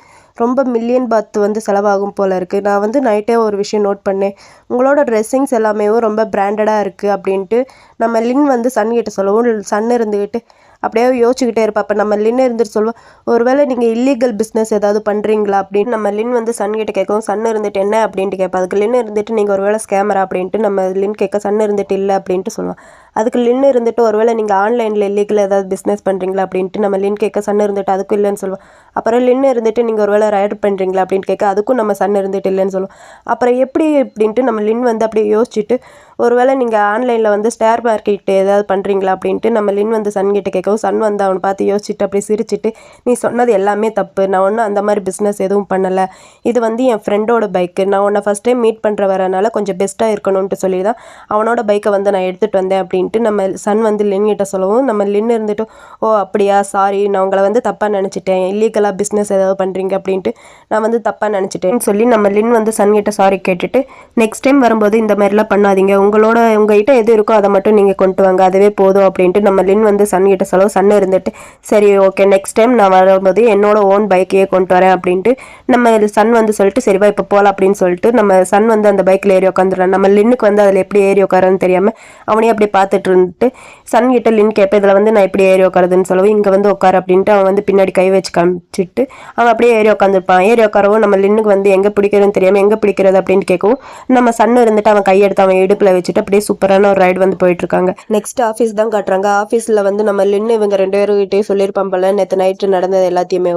ரொம்ப மில்லியன் பாத் வந்து செலவாகும் போல் இருக்குது. நான் வந்து நைட்டே ஒரு விஷயம் நோட் பண்ணேன், உங்களோட ட்ரெஸ்ஸிங்ஸ் எல்லாமே ரொம்ப பிராண்டடாக இருக்குது அப்படின்ட்டு நம்ம லின் வந்து சன் கிட்ட சொல்லவும் சன் இருந்துக்கிட்டு அப்படியே யோசிச்சுக்கிட்டே இருப்பா. அப்போ நம்ம லின் இருந்துட்டு சொல்லுவோம் ஒருவேளை நீங்கள் இல்லீகல் பிஸ்னஸ் ஏதாவது பண்ணுறீங்களா அப்படின்னு நம்ம லின் வந்து சன் கிட்ட கேட்கவும் சன் இருந்துட்டு என்ன அப்படின்ட்டு கேட்பா. அதுக்கு லின் இருந்துட்டு நீங்கள் ஒருவேளை ஸ்கேமரா அப்படின்ட்டு நம்ம லின் கேட்க சன் இருந்துட்டு இல்லை அப்படின்ட்டு சொல்லுவான். அதுக்கு லின் இருந்துட்டு ஒருவேளை நீங்கள் ஆன்லைனில் இல்லீகல் ஏதாவது பிஸ்னஸ் பண்ணுறீங்களா அப்படின்ட்டு நம்ம லின் கேட்க சன் இருந்துட்டு அதுக்கும் இல்லைன்னு சொல்லுவோம். அப்புறம் லின் இருந்துட்டு நீங்கள் ஒருவேளை ரைட் பண்ணுறீங்களா அப்படின்னு கேட்க அதுக்கும் நம்ம சன் இருந்துட்டு இல்லைன்னு சொல்லுவோம். அப்புறம் எப்படி அப்படின்ட்டு நம்ம லின் வந்து அப்படியே யோசிச்சுட்டு ஒருவேளை நீங்கள் ஆன்லைனில் வந்து ஷேர் மார்க்கெட் ஏதாவது பண்ணுறீங்களா அப்படின்ட்டு நம்ம லின் வந்து சன் கிட்ட கேட்கவும் சன் வந்து அவனை பார்த்து யோசிச்சுட்டு அப்படியே சிரிச்சுட்டு நீ சொன்னது எல்லாமே தப்பு, நான் ஒன்றும் அந்த மாதிரி பிஸ்னஸ் எதுவும் பண்ணலை, இது வந்து என் ஃப்ரெண்டோட பைக்கு, நான் உன்னை ஃபஸ்ட் டைம் மீட் பண்ணுற வரனால கொஞ்சம் பெஸ்ட்டாக இருக்கணும்ன்ட்டு சொல்லி தான் அவனோட பைக்கை வந்து நான் எடுத்துகிட்டு வந்தேன் அப்படின்ட்டு நம்ம சன் வந்து லின் கிட்ட சொல்லவும் நம்ம லின் இருந்துட்டு ஓ அப்படியா சாரி நான் உங்களை வந்து தப்பாக நினச்சிட்டேன், இல்லீகலாக பிஸ்னஸ் ஏதாவது பண்ணுறீங்க அப்படின்ட்டு நான் வந்து தப்பாக நினச்சிட்டேன்னு சொல்லி நம்ம லின் வந்து சன் கிட்ட சாரி கேட்டுட்டு நெக்ஸ்ட் டைம் வரும்போது இந்த மாதிரிலாம் பண்ணாதீங்க, உங்ககிட்ட எது இருக்கோ அதை மட்டும் நீங்கள் கொண்டு வாங்க அதுவே போதும் அப்படின்ட்டு நம்ம லின் வந்து சன் கிட்ட சொல்ல சொல்லுவோம். சன் இருந்துட்டு சரி ஓகே நெக்ஸ்ட் டைம் நான் வரும்போது என்னோட ஓன் பைக்கையே கொண்டு வரேன் அப்படின்ட்டு நம்ம சன் வந்து சொல்லிட்டு சரிவா இப்போ போகலாம் அப்படின்னு சொல்லிட்டு நம்ம சன் வந்து அந்த பைக்கில் ஏறி உட்காந்துடுறான். நம்ம லின்னுக்கு வந்து அதில் எப்படி ஏறி உட்காருன்னு தெரியாமல் அவனே அப்படி பார்த்துட்டு இருந்துட்டு சன் கிட்ட லின் கேட்பேன் இதில் வந்து நான் எப்படி ஏறி உட்காருதுன்னு சொல்லவும் இங்கே வந்து உட்காரு அப்படின்ட்டு அவன் வந்து பின்னாடி கை வச்சு காமிச்சிட்டு அவன் அப்படியே ஏறி உட்காந்துருப்பான். ஏறி உட்காரவும் நம்ம லின்னுக்கு வந்து எங்கே பிடிக்கிறதுன்னு தெரியாமல் எங்கே பிடிக்கிறது அப்படின்னு கேட்கவும் நம்ம சன் இருந்துட்டு அவன் கையெடுத்து அவன் இடுப்பில் வச்சுட்டு அப்படியே சூப்பரான ஒரு ரைடு வந்து போயிட்டு இருக்காங்க. நெக்ஸ்ட் ஆஃபீஸ் தான் காட்டுறாங்க. ஆஃபீஸில் வந்து நம்ம லின்னு இவங்க 2 பேருக்கிட்டே சொல்லியிருப்பான் போல நேற்று நைட்டு நடந்தது எல்லாத்தையுமே.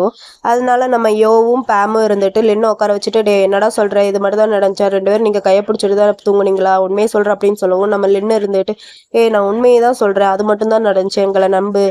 அதனால நம்ம யோவும் பேமும் இருந்துட்டு லின்னு உட்கார வச்சுட்டு டே என்னடா சொல்கிற இது மட்டும் தான் நடந்துச்சா 2 பேரும் நீங்கள் கையை பிடிச்சிட்டு தான் தூங்குனீங்களா உண்மையை சொல்கிற அப்படின்னு சொல்லவும் நம்ம லின்னு இருந்துட்டு நான் உண்மையை தான் சொல்கிறேன் அது மட்டும் தான் நடந்துச்சு எங்களை நம்பு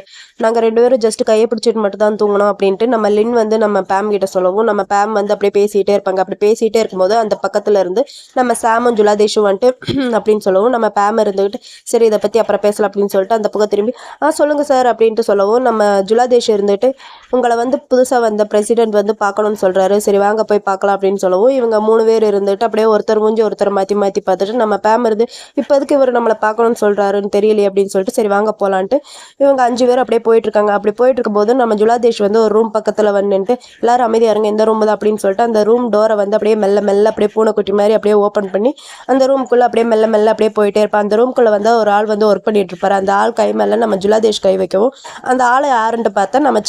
நாங்கள் 2 பேரும் ஜஸ்ட் கையை பிடிச்சிட்டு மட்டும் தான் தூங்கணும் அப்படின்ட்டு நம்ம லின் வந்து நம்ம பேம் கிட்ட சொல்லவும் நம்ம பேம் வந்து அப்படியே பேசிகிட்டே இருப்பாங்க. அப்படி பேசிகிட்டே இருக்கும்போது அந்த பக்கத்தில் இருந்து நம்ம சாமும் ஜுலாதேஷும் வந்துட்டு அப்படின்னு சொல்லவும் நம்ம பேம் இருந்துக்கிட்டு சரி இதை பற்றி அப்புறம் பேசலாம் அப்படின்னு சொல்லிட்டு அந்த பக்கம் திரும்பி சொல்லுங்கள் சார் அப்படின்ட்டு சொல்லவும் நம்ம ஜுலாதேஷ் இருந்துட்டு உங்களை வந்து புதுசாக வந்த பிரசிடென்ட் வந்து பார்க்கணும்னு சொல்கிறாரு சரி வாங்க போய் பார்க்கலாம் அப்படின்னு சொல்லவும் இவங்க 3 பேர் இருந்துட்டு அப்படியே ஒருத்தர் மூஞ்சி ஒருத்தர் மாற்றி மாற்றி பார்த்துட்டு நம்ம பேம் இருந்து இப்போதுக்கு இவர் நம்மளை பார்க்கணும்னு சொல்கிறாருன்னு தெரியலையே அப்படின்னு சொல்லிட்டு சரி வாங்க போகலான்ட்டு இவங்க 5 பேர் அப்படியே போயிட்டு இருக்காங்க. அப்படி போயிட்டு இருக்கும்போது நம்ம ஜுலாதேஷ் வந்து ஒரு ரூம் பக்கத்தில் வந்துட்டு எல்லாரும் அமைதியாக இருங்க இந்த ரூம் தான் அப்படின்னு சொல்லிட்டு அந்த ரூம் டோரை வந்து அப்படியே மெல்ல மெல்ல அப்படியே பூனைக்குட்டி மாதிரி அப்படியே ஓப்பன் பண்ணி அந்த ரூம்குள்ளே அப்படியே மெல்ல மெல்ல அப்படியே போயிட்டே இருப்பான். அந்த ரூம்குள்ளே வந்து ஒரு ஆள் வந்து ஒர்க் பண்ணிட்டு இருப்பாரு. அந்த ஆள் கை மேலே நம்ம ஜுலாதேஷ் கை வைக்கவும் அந்த ஆளை யாருன்ட்டு பார்த்தா நம்ம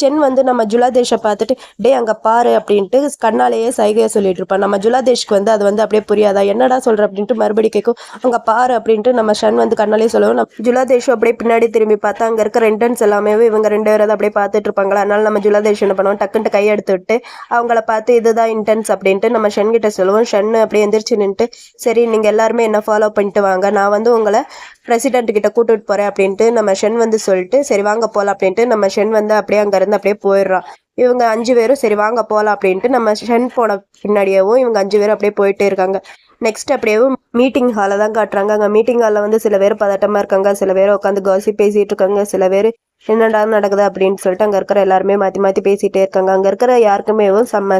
சென் வந்து நம்ம ஜுலாதேஷை பார்த்துட்டு டே அங்கே பாரு அப்படின்ட்டு கண்ணாலேயே சைகையை சொல்லிட்டு இருப்பான். நம்ம ஜுலாதேஷ்க்கு வந்து அது வந்து அப்படியே புரியாதா என்னடா சொல்கிற அப்படின்ட்டு மறுபடியும் கேட்கும் அங்கே பாரு அப்படின்ட்டு நம்ம ஷன் வந்து கண்ணாலேயே சொல்லவும் நம்ம ஜுலாதேஷும் அப்படியே பின்னாடி திரும்பி பார்த்தா அங்கே இருக்கிற என்ட்ரன்ஸ் எல்லாமே இவங்க 2 பேரும் அப்படியே பார்த்துட்டு இருப்பாங்களா. அதனால நம்ம ஜுலாதேஷ் என்ன பண்ணுவோம் டக்குன்ட்டு கை எடுத்து விட்டு அவங்கள பார்த்து இதுதான் இன்டென்ஸ் அப்படின்ட்டு நம்ம ஷன் கிட்ட சொல்லுவோம். ஷன் அப்படியே எந்திரிச்சு நின்றுட்டு சரி நீங்கள் எல்லாருமே என்ன ஃபாலோ பண்ணிட்டு வாங்க நான் வந்து உங்களை பிரசிடென்ட் கிட்ட கூட்டிட்டு போகிறேன் அப்படின்ட்டு நம்ம ஷென் வந்து சொல்லிட்டு சரி வாங்க போகலாம் அப்படின்ட்டு நம்ம ஷென் வந்து அப்படியே அங்கேருந்து அப்படியே போயிடுறான். இவங்க 5 பேரும் சரி வாங்க போகலாம் அப்படின்ட்டு நம்ம ஷென் போன பின்னாடியேவும் இவங்க 5 பேரும் அப்படியே போயிட்டே இருக்காங்க. நெக்ஸ்ட் அப்படியே மீட்டிங் ஹாலை தான் காட்டுறாங்க. அங்கே மீட்டிங் ஹாலில் வந்து சில பேர் பதட்டமாக இருக்காங்க, சில பேர் உட்காந்து காசி பேசிகிட்டு இருக்காங்க, சில பேர் என்னடா நடக்குது அப்படின்னு சொல்லிட்டு அங்கே இருக்கிற எல்லாருமே மாற்றி மாற்றி பேசிகிட்டே இருக்காங்க. அங்கே இருக்கிற யாருக்குமே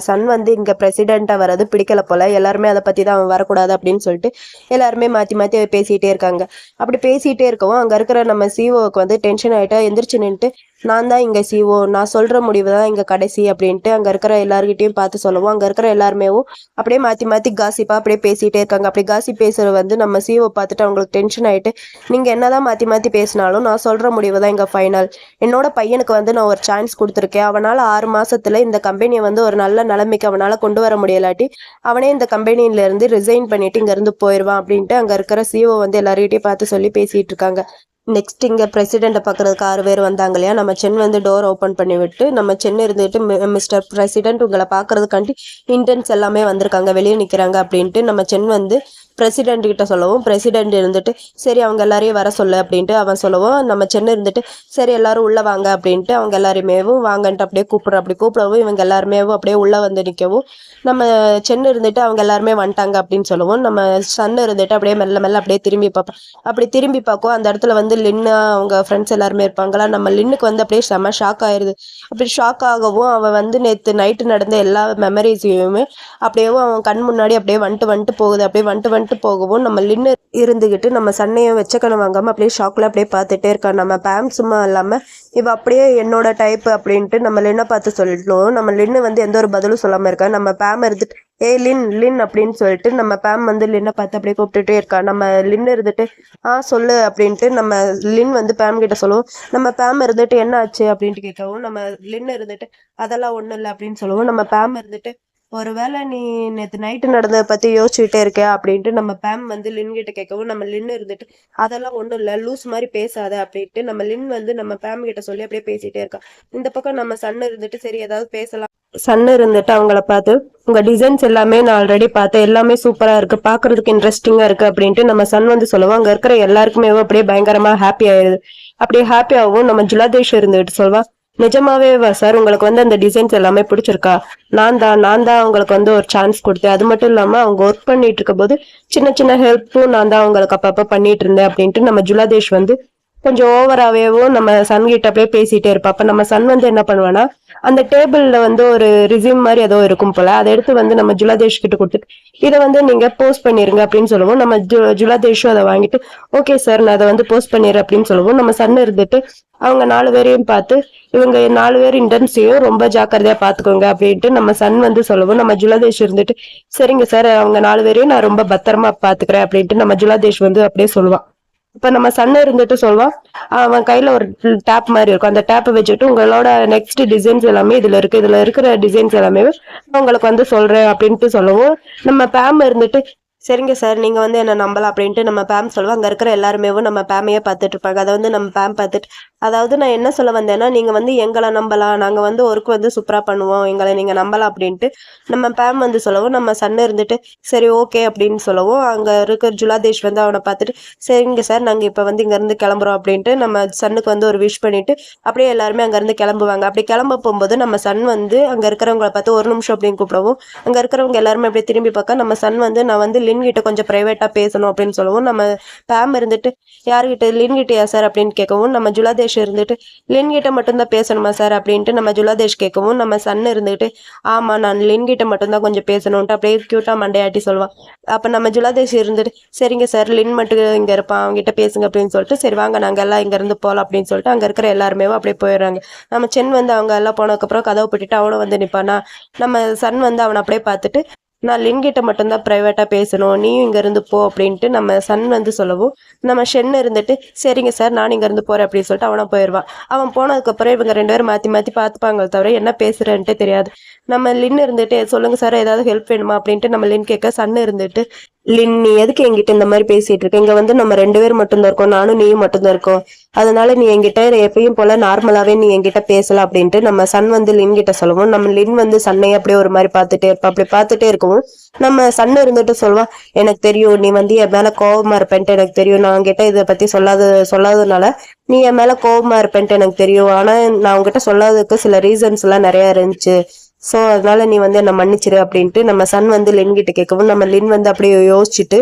சன் வந்து இங்கே பிரசிடெண்ட்டாக வர்றது பிடிக்கல போல், எல்லாருமே அதை பற்றி தான் அவன் வரக்கூடாது அப்படின்னு சொல்லிட்டு எல்லாருமே மாற்றி மாற்றி பேசிகிட்டே இருக்காங்க. அப்படி பேசிகிட்டே இருக்கவும் அங்கே இருக்கிற நம்ம சிஓவுக்கு வந்து டென்ஷன் ஆகிட்டா எந்திரிச்சு நின்றுட்டு நான் தான் இங்கே சிஓ நான் சொல்கிற முடிவு தான் இங்கே கடைசி அப்படின்ட்டு அங்கே இருக்கிற எல்லாருக்கிட்டையும் பார்த்து சொல்லுவோம். அங்கே இருக்கிற எல்லாருமே அப்படியே மாற்றி மாற்றி காசிப்பாக அப்படியே பேசிகிட்டே இருக்காங்க. அப்படி காசி பேசுகிறது வந்து நம்ம சிஓ பார்த்துட்டு அவங்களுக்கு டென்ஷன் ஆகிட்டு நீங்கள் என்ன தான் மாற்றி மாற்றி பேசினாலும் நான் சொல்கிற முடிவு தான் இங்கே ஃபைனல். என்னோட பையனுக்கு வந்து நான் ஒரு சான்ஸ் கொடுத்துருக்கேன். அவனால் 6 மாதத்தில் இந்த கம்பெனியை வந்து ஒரு நல்ல நிலைமைக்கு அவனால் கொண்டு வர முடியலாட்டி அவனே இந்த கம்பெனியிலேருந்து ரிசைன் பண்ணிவிட்டு இங்கேருந்து போயிடுவான் அப்படின்ட்டு அங்கே இருக்கிற சிஓ வந்து எல்லார்கிட்டையும் பார்த்து சொல்லி பேசிகிட்டு இருக்காங்க. நெக்ஸ்ட் இங்கே பிரசிடெண்ட்டை பார்க்குறதுக்கு 6 பேர் வந்தாங்க இல்லையா. நம்ம சென் வந்து டோர் ஓப்பன் பண்ணி விட்டு நம்ம சென் இருந்துட்டு மிஸ்டர் பிரசிடென்ட் உங்களை பார்க்கறதுக்காண்டி இன்டென்ஸ் எல்லாமே வந்திருக்காங்க வெளியே நிற்கிறாங்க அப்படின்ட்டு நம்ம சென் வந்து பிரசிடென்ட் கிட்ட சொல்லவும் பிரசிடென்ட் இருந்துட்டு சரி அவங்க எல்லாரையும் வர சொல்லு அப்படின்ட்டு அவன் சொல்லவும் நம்ம சென்னை இருந்துட்டு சரி எல்லாரும் உள்ளே வாங்க அப்படின்ட்டு அவங்க எல்லாருமேவும் வாங்கன்ட்டு அப்படியே அப்படி கூப்பிடவும் இவங்க எல்லாருமே அப்படியே உள்ளே வந்து நிற்கவும் நம்ம சென்னை இருந்துட்டு அவங்க எல்லாருமே வந்துட்டாங்க அப்படின்னு சொல்லவும் நம்ம சன் இருந்துட்டு அப்படியே மெல்ல மெல்ல அப்படியே திரும்பி பார்ப்போம். அப்படி திரும்பி பார்க்கும் அந்த இடத்துல வந்து லின்னு அவங்க ஃப்ரெண்ட்ஸ் எல்லாருமே இருப்பாங்களா. நம்ம லின்னுக்கு வந்து அப்படியே செம்ம ஷாக் ஆயிடுது. அப்படி ஷாக் ஆகவும் அவன் வந்து நேற்று நைட்டு நடந்த எல்லா மெமரிஸையுமே அப்படியே அவன் கண் முன்னாடி அப்படியே வந்துட்டு போகுது. அப்படியே வந்துட்டு போகவும் நம்ம லின்னு இருந்துகிட்டு நம்ம சன்னையும் வெச்சக்கணும் வாங்காம அப்படியே ஷாக்ல அப்படியே பார்த்துட்டே இருக்கான். நம்ம பேம் சும்மா இல்லாம இவ அப்படியே என்னோட டைப் அப்படின்ட்டு நம்ம லின்னை பார்த்து சொல்லிட்டோம். நம்ம லின்னு வந்து எந்த ஒரு பதிலும் சொல்லாம இருக்கா. நம்ம பேம் இருந்துட்டு லின் அப்படின்னு சொல்லிட்டு நம்ம பேம் வந்து லின்னை பார்த்து அப்படியே கூப்பிட்டுட்டே இருக்கா. நம்ம லின்னு இருந்துட்டு சொல்லு அப்படின்ட்டு நம்ம லின் வந்து பேம் கிட்ட சொல்லுவோம். நம்ம பேம் இருந்துட்டு என்ன ஆச்சு அப்படின்ட்டு கேட்கவும் நம்ம லின்னு இருந்துட்டு அதெல்லாம் ஒன்றும் இல்லை அப்படின்னு சொல்லுவோம். நம்ம பேம் இருந்துட்டு ஒருவேளை நீ நேற்று நைட்டு நடந்ததை பற்றி யோசிச்சுட்டே இருக்க அப்படின்ட்டு நம்ம பேம் வந்து லின் கிட்ட கேட்கவும் நம்ம லின்னு இருந்துட்டு அதெல்லாம் ஒன்றும் இல்லை லூஸ் மாதிரி பேசாத அப்படின்ட்டு நம்ம லின் வந்து நம்ம பேம் கிட்ட சொல்லி அப்படியே பேசிகிட்டே இருக்கா. இந்த பக்கம் நம்ம சன்னு இருந்துட்டு சரி ஏதாவது பேசலாம் சன்னு இருந்துட்டு அவங்கள பார்த்து உங்கள் டிசைன்ஸ் எல்லாமே நான் ஆல்ரெடி பார்த்தேன், எல்லாமே சூப்பராக இருக்குது, பார்க்குறதுக்கு இன்ட்ரெஸ்டிங்காக இருக்குது அப்படின்ட்டு நம்ம சன் வந்து சொல்லுவோம். அங்கே இருக்கிற எல்லாருக்குமே அப்படியே பயங்கரமாக ஹாப்பி ஆயிடுது. அப்படியே ஹாப்பி ஆகும். நம்ம ஜுலாதேஷ் இருந்துட்டு சொல்வா நிஜமாவே சார் உங்களுக்கு வந்து அந்த டிசைன்ஸ் எல்லாமே பிடிச்சிருக்கா, நான் தான் உங்களுக்கு வந்து ஒரு சான்ஸ் கொடுத்தேன், அது மட்டும் இல்லாம அவங்க ஒர்க் பண்ணிட்டு இருக்க போது சின்ன சின்ன ஹெல்ப்பும் நான் தான் அவங்களுக்கு அப்பப்ப பண்ணிட்டு இருந்தேன் அப்படின்ட்டு நம்ம ஜுலாதேஷ் வந்து கொஞ்சம் ஓவராவேவும் நம்ம சன் கிட்ட அப்படியே பேசிட்டே இருப்பா. அப்ப நம்ம சன் வந்து என்ன பண்ணுவானா, அந்த டேபிள்ல வந்து ஒரு ரிசியூம் மாதிரி ஏதோ இருக்கும் போல, அதை எடுத்து வந்து நம்ம ஜுலாதேஷ் கிட்ட கொடுத்துட்டு இதை வந்து நீங்க போஸ்ட் பண்ணிருங்க அப்படின்னு சொல்லுவோம். நம்ம ஜுலாதேஷும் அதை வாங்கிட்டு ஓகே சார் நான் அதை வந்து போஸ்ட் பண்ணிடுறேன் அப்படின்னு சொல்லுவோம். நம்ம சன் இருந்துட்டு அவங்க 4 பேரையும் பார்த்து இவங்க 4 பேர் இன்டர்ன்ஸையும் ரொம்ப ஜாக்கிரதையா பாத்துக்கோங்க அப்படின்ட்டு நம்ம சன் வந்து சொல்லுவோம். நம்ம ஜுலாதேஷ் இருந்துட்டு சரிங்க சார் அவங்க 4 பேரையும் நான் ரொம்ப பத்திரமா பாத்துக்கிறேன் அப்படின்ட்டு நம்ம ஜுலாதேஷ் வந்து அப்படியே சொல்லுவான். இப்ப நம்ம சன் இருந்துட்டு சொல்லுவான், அவன் கையில ஒரு டேப் மாதிரி இருக்கும், அந்த டேப்பை வச்சுட்டு உங்களோட நெக்ஸ்ட் டிசைன்ஸ் எல்லாமே இதுல இருக்கு, இதுல இருக்கிற டிசைன்ஸ் எல்லாமே உங்களுக்கு வந்து சொல்றேன் அப்படின்ட்டு சொல்லவும் நம்ம பேம் இருந்துட்டு சரிங்க சார் நீங்க வந்து என்ன நம்பலாம் அப்படின்ட்டு நம்ம பேம் சொல்லுவோம். அங்க இருக்கிற எல்லாருமே நம்ம பேமையே பார்த்துட்டு இருப்பாங்க. அதை வந்து நம்ம பேம் பார்த்துட்டு அதாவது நான் என்ன சொல்ல வந்தேன்னா நீங்க வந்து எங்களை நம்பலாம், நாங்க வந்து ஒர்க் வந்து சூப்பரா பண்ணுவோம், எங்களை நீங்க நம்பலாம் அப்படின்ட்டு நம்ம பேம் வந்து சொல்லவும் நம்ம சன் இருந்துட்டு சரி ஓகே அப்படின்னு சொல்லவும் அங்க இருக்கிற ஜுலாதேஷ் வந்து அவனை பார்த்துட்டு சரிங்க சார் நாங்க இப்ப வந்து இங்க இருந்து கிளம்புறோம் அப்படின்ட்டு நம்ம சன்னுக்கு வந்து ஒரு விஷ் பண்ணிட்டு அப்படியே எல்லாருமே அங்க இருந்து கிளம்புவாங்க. அப்படி கிளம்ப போகும்போது நம்ம சன் வந்து அங்க இருக்கிறவங்களை பார்த்து ஒரு நிமிஷம் அப்படின்னு கூப்பிடவும் அங்க இருக்கிறவங்க எல்லாருமே அப்படியே திரும்பி பார்க்க நம்ம சன் வந்து நான் வந்து லின் கிட்ட கொஞ்சம் பிரைவேட்டா பேசணும் அப்படின்னு சொல்லவும் நம்ம பேம் இருந்துட்டு யார்கிட்ட லின் கிட்டயா சார் அப்படின்னு கேட்கவும் நம்ம ஜுலாதேஷ் இருந்துட்டு லின் கிட்ட மட்டும்தான் பேசணுமா சார் அப்படின்ட்டு நம்ம ஜுலாதேஷ் கேட்கவும் நம்ம சன் இருந்துட்டு ஆமா நான் லின் கிட்ட மட்டும்தான் கொஞ்சம் பேசணும்ட்டு அப்படியே கியூட்டா மண்டையாட்டி சொல்லுவான். அப்ப நம்ம ஜுலாதேஷ் இருந்துட்டு சரிங்க சார் லின் மட்டும் இங்க இருப்பான் அவங்ககிட்ட பேசுங்க அப்படின்னு சொல்லிட்டு சரி வாங்க நாங்க எல்லாம் இங்க இருந்து போகலாம் அப்படின்னு சொல்லிட்டு அங்க இருக்கிற எல்லாருமே அப்படியே போயிடுறாங்க. நம்ம சென் வந்து அவங்க எல்லாம் போனதுக்கப்புறம் கதவை போட்டுட்டு அவனும் வந்து நிப்பானா நம்ம சன் வந்து அவனை அப்படியே பார்த்துட்டு நான் லின் கிட்ட மட்டும்தான் பிரைவேட்டா பேசணும், நீயும் இங்க இருந்து போ அப்படின்ட்டு நம்ம சன் வந்து சொல்லவும் நம்ம ஷென் இருந்துட்டு சரிங்க சார் நான் இங்க இருந்து போறேன் அப்படின்னு சொல்லிட்டு அவனை போயிடுவான். அவன் போனதுக்கு அப்புறம் இவங்க 2 பேரும் மாத்தி மாத்தி பார்த்துப்பாங்க தவிர என்ன பேசுறேன்ட்டு தெரியாது. நம்ம லின் இருந்துட்டு சொல்லுங்க சார் ஏதாவது ஹெல்ப் வேணுமா அப்படின்ட்டு நம்ம லின் கேட்க சன் இருந்துட்டு லின் நீ எதுக்கு என்கிட்ட இந்த மாதிரி பேசிட்டு இருக்க, இங்க வந்து நம்ம 2 பேர் மட்டும்தான் இருக்கோம், நானும் நீயும் மட்டும்தான் இருக்கோம், அதனால நீ என்கிட்ட எப்பயும் போல நார்மலாவே நீ என்கிட்ட பேசலாம் அப்படின்ட்டு நம்ம சன் வந்து லின் கிட்ட சொல்லவும் நம்ம லின் வந்து சன்னையே அப்படியே ஒரு மாதிரி பார்த்துட்டே இருப்பா. அப்படி பார்த்துட்டே இருக்கவும் நம்ம சன் இருந்துட்டு சொல்லுவான் எனக்கு தெரியும் நீ வந்து என் மேல கோபமா இருப்பேன்ட்டு எனக்கு தெரியும், நான் உங்ககிட்ட இதை பத்தி சொல்லாததுனால நீ என் மேல கோபமா இருப்பேன்ட்டு எனக்கு தெரியும், ஆனா நான் உங்ககிட்ட சொல்லாததுக்கு சில ரீசன்ஸ் எல்லாம் நிறைய இருந்துச்சு, சோ அதனால நீ வந்து என்ன மன்னிச்சிரு அப்படின்ட்டு நம்ம சன் வந்து லின் கிட்ட கேட்கவும் நம்ம லின் வந்து அப்படியே யோசிச்சுட்டு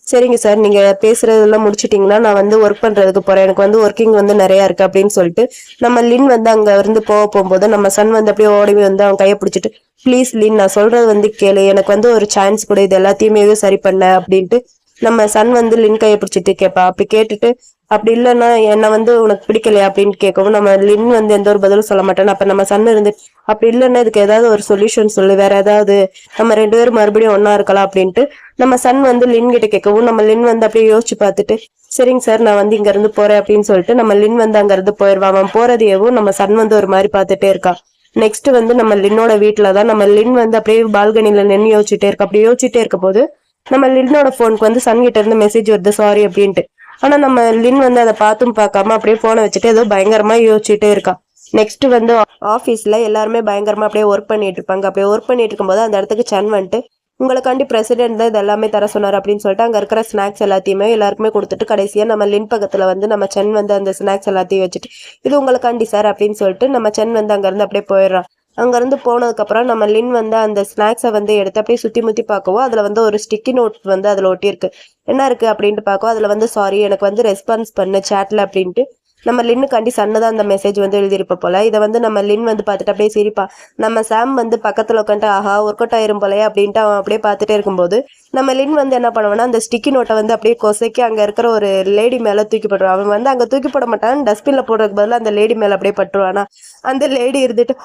சரிங்க சார் நீங்க பேசுறதெல்லாம் முடிச்சிட்டீங்கன்னா நான் வந்து ஒர்க் பண்றதுக்கு போறேன், எனக்கு வந்து ஒர்க்கிங் வந்து நிறைய இருக்கு அப்படின்னு சொல்லிட்டு நம்ம லின் வந்து அங்க இருந்து போகும்போது நம்ம சன் வந்து அப்படியே ஓடி வந்து அவன் கையை பிடிச்சிட்டு ப்ளீஸ் லின் நான் சொல்றது வந்து கேளு, எனக்கு வந்து ஒரு சான்ஸ் கூட இது எல்லாத்தையுமே சரி பண்ண அப்படின்ட்டு நம்ம சன் வந்து லின் கையை பிடிச்சிட்டு கேட்பா. அப்படி கேட்டுட்டு அப்படி இல்லைன்னா என்ன வந்து உனக்கு பிடிக்கலையா அப்படின்னு கேட்கவும் நம்ம லின் வந்து எந்த ஒரு பதிலும் சொல்ல மாட்டேன். அப்ப நம்ம சன் இருந்து அப்படி இல்லைன்னா இதுக்கு ஏதாவது ஒரு சொல்யூஷன் சொல்லு, வேற ஏதாவது நம்ம 2 பேரும் மறுபடியும் ஒன்னா இருக்கலாம் அப்படின்ட்டு நம்ம சன் வந்து லின் கிட்ட கேட்கவும் நம்ம லின் வந்து அப்படியே யோசிச்சு பார்த்துட்டு சரிங்க சார் நான் வந்து இங்க இருந்து போறேன் அப்படின்னு சொல்லிட்டு நம்ம லின் வந்து அங்க இருந்து போயிடுவான். அவன் போறதையவும் நம்ம சன் வந்து ஒரு மாதிரி பார்த்துட்டே இருக்கா. நெக்ஸ்ட் வந்து நம்ம லின்னோட வீட்டுலதான் நம்ம லின் வந்து அப்படியே பால்கனில நின்று யோசிச்சுட்டே இருக்கா. அப்படி யோசிச்சுட்டே இருக்க போது நம்ம லின்னோட போனுக்கு வந்து சன் கிட்ட இருந்து மெசேஜ் வருது சாரி அப்படின்ட்டு. ஆனா நம்ம லின் வந்து அதை பார்த்தும் பார்க்காம அப்படியே போனை வச்சுட்டு ஏதோ பயங்கரமா யோசிச்சுட்டே இருக்கா. நெக்ஸ்ட் வந்து ஆஃபீஸ்ல எல்லாருமே பயங்கரமா அப்படியே ஒர்க் பண்ணிட்டு இருப்பாங்க. அப்படியே ஒர்க் பண்ணிட்டு இருக்கும்போது அந்த இடத்துக்கு சன் வந்துட்டு உங்களுக்காண்டி பிரசிடென்ட் தான் இது எல்லாமே தர சொன்னார் அப்படின்னு சொல்லிட்டு அங்க இருக்கிற ஸ்நாக்ஸ் எல்லாத்தையுமே எல்லாருக்குமே கொடுத்துட்டு கடைசியா நம்ம லின் பக்கத்துல வந்து நம்ம சென் வந்து அந்த ஸ்நாக்ஸ் எல்லாத்தையும் வச்சுட்டு இது உங்களுக்காண்டி சார் அப்படின்னு சொல்லிட்டு நம்ம சென் வந்து அங்க இருந்து அப்படியே போயிடுறான். அங்க இருந்து போனதுக்கு அப்புறம் நம்ம லின் வந்து அந்த ஸ்நாக்ஸை வந்து எடுத்து அப்படியே சுத்தி முத்தி பார்க்கவும் அதுல வந்து ஒரு ஸ்டிக்கி நோட் வந்து அதுல ஒட்டி இருக்கு. என்ன இருக்கு அப்படின்ட்டு பார்க்கவும் அதுல வந்து சாரி எனக்கு வந்து ரெஸ்பான்ஸ் பண்ணு சேட்ல அப்படின்ட்டு நம்ம லின்னுக்காண்டி சன்னதான் அந்த மெசேஜ் வந்து எழுதியிருப்ப போல. இதை வந்து நம்ம லின் வந்து பார்த்துட்டு அப்படியே சிரிப்பா. நம்ம சாம் வந்து பக்கத்துல உட்காந்துட்டு ஆஹா ஒர்க் அவுட் ஆயிரும் போலயே அப்படின்ட்டு அவன் அப்படியே பார்த்துட்டே இருக்கும்போது நம்ம லின் வந்து என்ன பண்ணுவான்னா அந்த ஸ்டிக்கி நோட்டை வந்து அப்படியே கொசைக்கு அங்க இருக்கிற ஒரு லேடி மேல தூக்கி போட்டுருவான். அவன் வந்து அங்க தூக்கி போட மாட்டான், டஸ்ட்பின்ல போடுறதுக்கு பதிலாக அந்த லேடி மேல அப்படியே பட்டுருவானா. அந்த லேடி இருந்துட்டு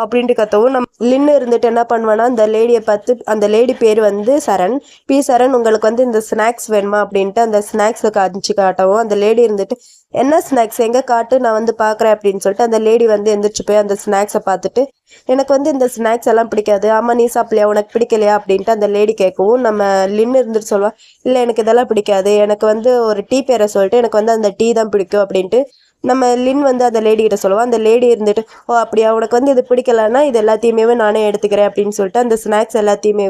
அப்படின்ட்டு கத்தவும் நம்ம லின்னு இருந்துட்டு என்ன பண்ணுவானா அந்த லேடியை பார்த்து அந்த லேடி பேர் வந்து சரண் சரண் உங்களுக்கு வந்து இந்த ஸ்நாக்ஸ் வேணுமா அப்படின்ட்டு அந்த ஸ்நாக்ஸை காமிச்சு காட்டவும் அந்த லேடி இருந்துட்டு என்ன ஸ்நாக்ஸ் எங்க காட்டு நான் வந்து பாக்குறேன் அப்படின்னு சொல்லிட்டு அந்த லேடி வந்து எந்திரிச்சு போய் அந்த ஸ்நாக்ஸை பார்த்துட்டு எனக்கு வந்து இந்த ஸ்நாக்ஸ் எல்லாம் பிடிக்காது, ஆமா நீ சாப்பிடலையா உனக்கு பிடிக்கலையா அப்படின்ட்டு அந்த லேடி கேட்கவும் நம்ம லின்னு இருந்துட்டு சொல்லுவா இல்ல எனக்கு இதெல்லாம் பிடிக்காது, எனக்கு வந்து ஒரு டீ பேரை சொல்லிட்டு எனக்கு வந்து அந்த டீ தான் பிடிக்கும் அப்படின்ட்டு நம்ம லின் வந்து அந்த லேடி கிட்ட சொல்லுவோம். அந்த லேடி இருந்துட்டு அப்படியா உனக்கு வந்து இது பிடிக்கலன்னா இது எல்லாத்தையுமே நானே எடுத்துக்கிறேன் அப்படின்னு சொல்லிட்டு அந்த ஸ்நாக்ஸ் எல்லாத்தையுமே